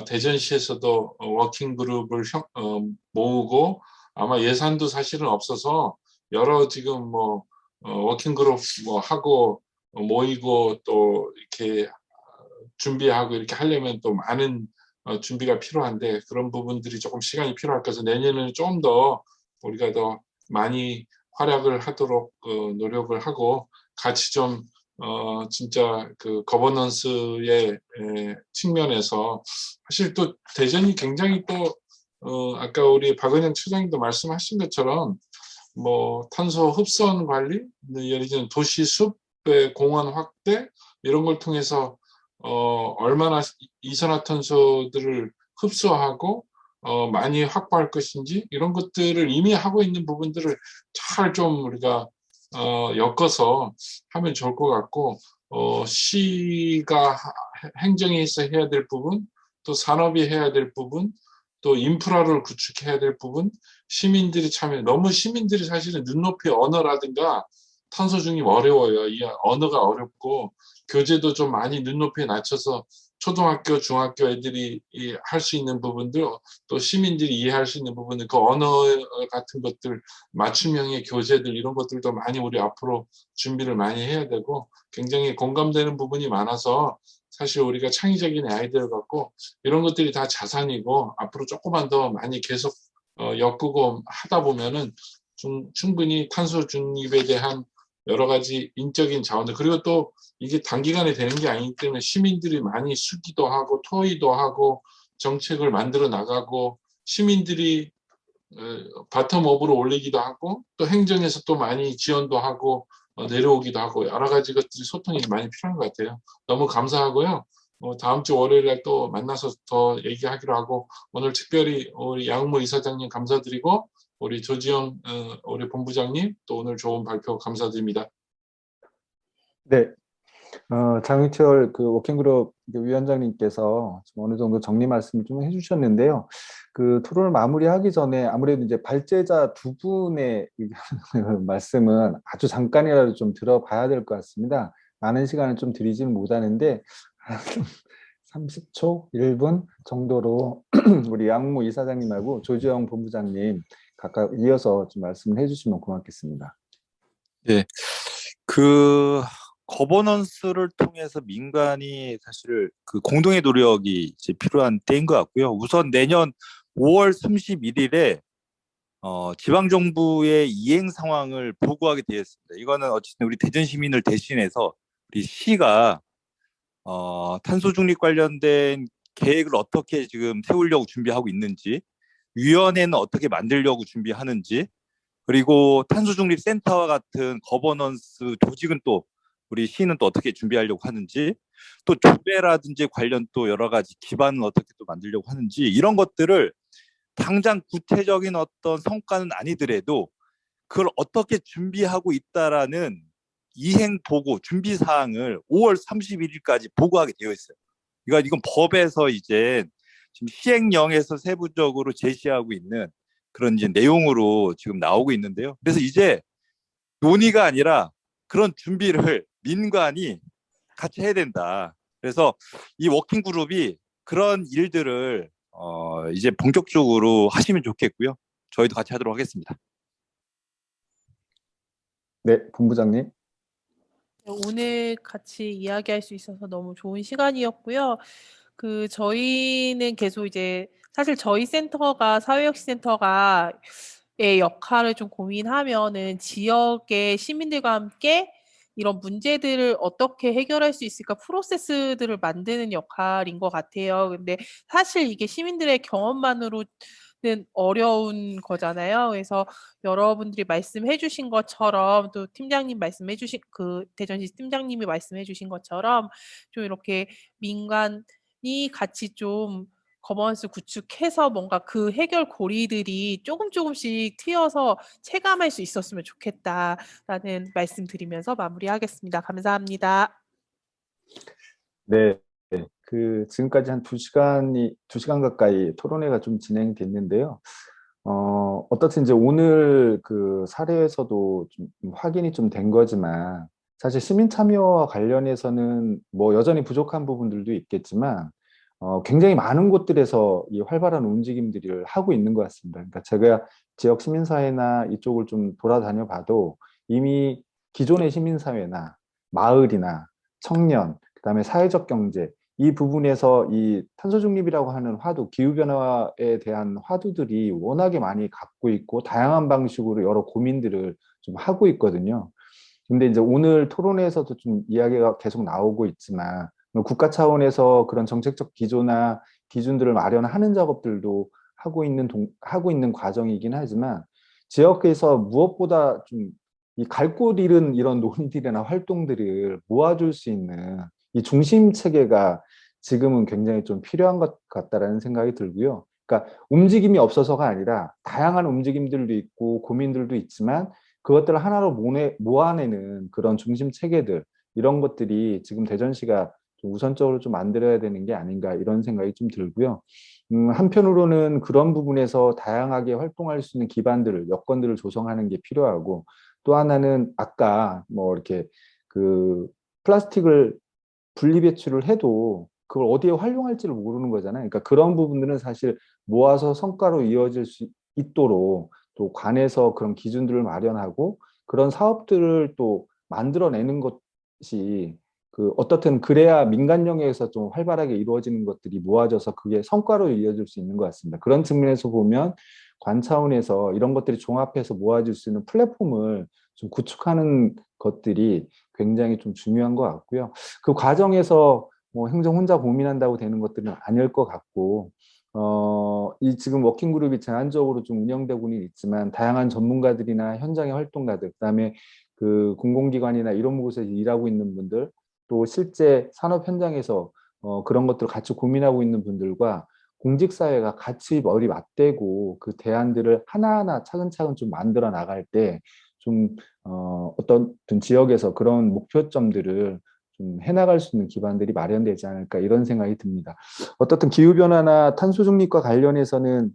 대전시에서도 워킹 그룹을 모으고 아마 예산도 사실은 없어서 여러 지금 뭐 워킹 그룹 뭐 하고 모이고 또 이렇게 준비하고 이렇게 하려면 또 많은 준비가 필요한데 그런 부분들이 조금 시간이 필요할 것같아서 내년에는 좀 더 우리가 더 많이 활약을 하도록 노력을 하고 같이 좀 진짜 그 거버넌스의 측면에서 사실 또 대전이 굉장히 또 아까 우리 박은영 처장님도 말씀하신 것처럼 뭐 탄소 흡수원 관리, 예를 들면 도시 숲의 공원 확대 이런 걸 통해서 얼마나 이산화탄소들을 흡수하고 많이 확보할 것인지 이런 것들을 이미 하고 있는 부분들을 잘 좀 우리가 엮어서 하면 좋을 것 같고 시가 행정에서 해야 될 부분 또 산업이 해야 될 부분 또 인프라를 구축해야 될 부분 시민들이 참여 너무 시민들이 사실은 눈높이 언어라든가 탄소 중립 어려워요. 이 언어가 어렵고 교재도 좀 많이 눈높이에 낮춰서 초등학교, 중학교 애들이 할 수 있는 부분들, 또 시민들이 이해할 수 있는 부분들, 그 언어 같은 것들, 맞춤형의 교재들 이런 것들도 많이 우리 앞으로 준비를 많이 해야 되고 굉장히 공감되는 부분이 많아서 사실 우리가 창의적인 아이디어를 갖고 이런 것들이 다 자산이고 앞으로 조금만 더 많이 계속 엮고 하다 보면은 충분히 탄소 중립에 대한 여러 가지 인적인 자원들 그리고 또 이게 단기간에 되는 게 아니기 때문에 시민들이 많이 수기도 하고 토의도 하고 정책을 만들어 나가고 시민들이 바텀업으로 올리기도 하고 또 행정에서 또 많이 지원도 하고 내려오기도 하고 여러 가지 것들이 소통이 많이 필요한 것 같아요. 너무 감사하고요. 다음 주 월요일 날 또 만나서 더 얘기하기로 하고 오늘 특별히 우리 양무 이사장님 감사드리고 우리 조지영 우리 본부장님 또 오늘 좋은 발표 감사드립니다. 네, 장윤철 그 워킹그룹 위원장님께서 좀 어느 정도 정리 말씀을 좀 해주셨는데요. 그 토론을 마무리하기 전에 아무래도 이제 발제자 두 분의 말씀은 아주 잠깐이라도 좀 들어봐야 될 것 같습니다. 많은 시간을 좀 드리지는 못하는데 30초, 1분 정도로 우리 양무 이사장님하고 조지영 본부장님 각각 이어서 좀 말씀을 해주시면 고맙겠습니다. 네, 그 거버넌스를 통해서 민간이 사실 그 공동의 노력이 이제 필요한 때인 것 같고요. 우선 내년 5월 31일에 지방 정부의 이행 상황을 보고하게 되었습니다. 이거는 어쨌든 우리 대전 시민을 대신해서 우리 시가 탄소 중립 관련된 계획을 어떻게 지금 세우려고 준비하고 있는지, 위원회는 어떻게 만들려고 준비하는지, 그리고 탄소 중립 센터와 같은 거버넌스 조직은 또 우리 시는 또 어떻게 준비하려고 하는지, 또 조례라든지 관련 또 여러 가지 기반을 어떻게 또 만들려고 하는지 이런 것들을 당장 구체적인 어떤 성과는 아니더라도 그걸 어떻게 준비하고 있다라는 이행 보고 준비 사항을 5월 31일까지 보고하게 되어 있어요. 이건 법에서 이제 지금 시행령에서 세부적으로 제시하고 있는 그런 이제 내용으로 지금 나오고 있는데요. 그래서 이제 논의가 아니라 그런 준비를 민관이 같이 해야 된다. 그래서 이 워킹 그룹이 그런 일들을 이제 본격적으로 하시면 좋겠고요. 저희도 같이 하도록 하겠습니다. 네, 본부장님. 오늘 같이 이야기할 수 있어서 너무 좋은 시간이었고요. 저희는 계속 이제 사실 저희 센터가 사회역시센터가 의 역할을 좀 고민하면은 지역의 시민들과 함께 이런 문제들을 어떻게 해결할 수 있을까 프로세스들을 만드는 역할인 것 같아요. 근데 사실 이게 시민들의 경험만으로는 어려운 거잖아요. 그래서 여러분들이 말씀해 주신 것처럼 또 팀장님 말씀해 주신 대전시 팀장님이 말씀해 주신 것처럼 좀 이렇게 민간 같이 좀 거버넌스 구축해서 뭔가 그 해결 고리들이 조금씩 트여서 체감할 수 있었으면 좋겠다라는 말씀 드리면서 마무리하겠습니다. 감사합니다. 네. 그 지금까지 한 2시간 가까이 토론회가 좀 진행됐는데요. 어떻든 이제 오늘 그 사례에서도 좀 확인이 좀 된 거지만 사실 시민 참여와 관련해서는 뭐 여전히 부족한 부분들도 있겠지만 굉장히 많은 곳들에서 이 활발한 움직임들을 하고 있는 것 같습니다. 그러니까 제가 지역 시민사회나 이쪽을 좀 돌아다녀 봐도 이미 기존의 시민사회나 마을이나 청년, 그다음에 사회적 경제 이 부분에서 이 탄소 중립이라고 하는 화두, 기후변화에 대한 화두들이 워낙에 많이 갖고 있고 다양한 방식으로 여러 고민들을 좀 하고 있거든요. 근데 이제 오늘 토론회에서도 좀 이야기가 계속 나오고 있지만 국가 차원에서 그런 정책적 기조나 기준들을 마련하는 작업들도 하고 있는 과정이긴 하지만 지역에서 무엇보다 좀 이 갈 곳 잃은 이런 논의들이나 활동들을 모아줄 수 있는 이 중심 체계가 지금은 굉장히 좀 필요한 것 같다라는 생각이 들고요. 그러니까 움직임이 없어서가 아니라 다양한 움직임들도 있고 고민들도 있지만 그것들을 하나로 모아내는 그런 중심 체계들 이런 것들이 지금 대전시가 좀 우선적으로 좀 만들어야 되는 게 아닌가 이런 생각이 좀 들고요. 한편으로는 그런 부분에서 다양하게 활동할 수 있는 기반들을 여건들을 조성하는 게 필요하고 또 하나는 아까 뭐 이렇게 그 플라스틱을 분리배출을 해도 그걸 어디에 활용할지를 모르는 거잖아요. 그러니까 그런 부분들은 사실 모아서 성과로 이어질 수 있도록 또 관에서 그런 기준들을 마련하고 그런 사업들을 또 만들어내는 것이 그 어떻든 그래야 민간 영역에서 좀 활발하게 이루어지는 것들이 모아져서 그게 성과로 이어질 수 있는 것 같습니다. 그런 측면에서 보면 관 차원에서 이런 것들이 종합해서 모아질 수 있는 플랫폼을 좀 구축하는 것들이 굉장히 좀 중요한 것 같고요. 그 과정에서 뭐 행정 혼자 고민한다고 되는 것들은 아닐 것 같고 이 지금 워킹그룹이 제한적으로 좀 운영되고는 있지만 다양한 전문가들이나 현장의 활동가들 그다음에 그 공공기관이나 이런 곳에서 일하고 있는 분들 또 실제 산업 현장에서 그런 것들을 같이 고민하고 있는 분들과 공직사회가 같이 머리 맞대고 그 대안들을 하나하나 차근차근 좀 만들어 나갈 때 좀 어떤 지역에서 그런 목표점들을 좀 해나갈 수 있는 기반들이 마련되지 않을까 이런 생각이 듭니다. 어떻든 기후변화나 탄소 중립과 관련해서는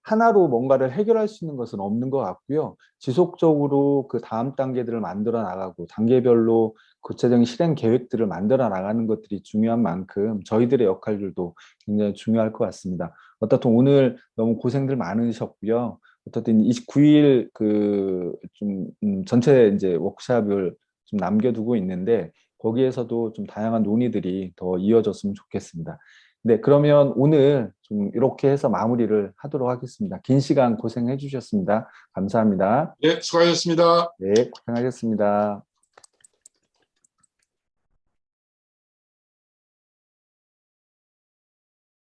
하나로 뭔가를 해결할 수 있는 것은 없는 것 같고요. 지속적으로 그 다음 단계들을 만들어 나가고 단계별로 구체적인 실행 계획들을 만들어 나가는 것들이 중요한 만큼 저희들의 역할들도 굉장히 중요할 것 같습니다. 어떻든 오늘 너무 고생들 많으셨고요. 어떻든 29일 그 좀 전체 이제 워크숍을 좀 남겨두고 있는데 거기에서도 좀 다양한 논의들이 더 이어졌으면 좋겠습니다. 네, 그러면 오늘 좀 이렇게 해서 마무리를 하도록 하겠습니다. 긴 시간 고생해 주셨습니다. 감사합니다. 네, 수고하셨습니다. 네, 고생하셨습니다.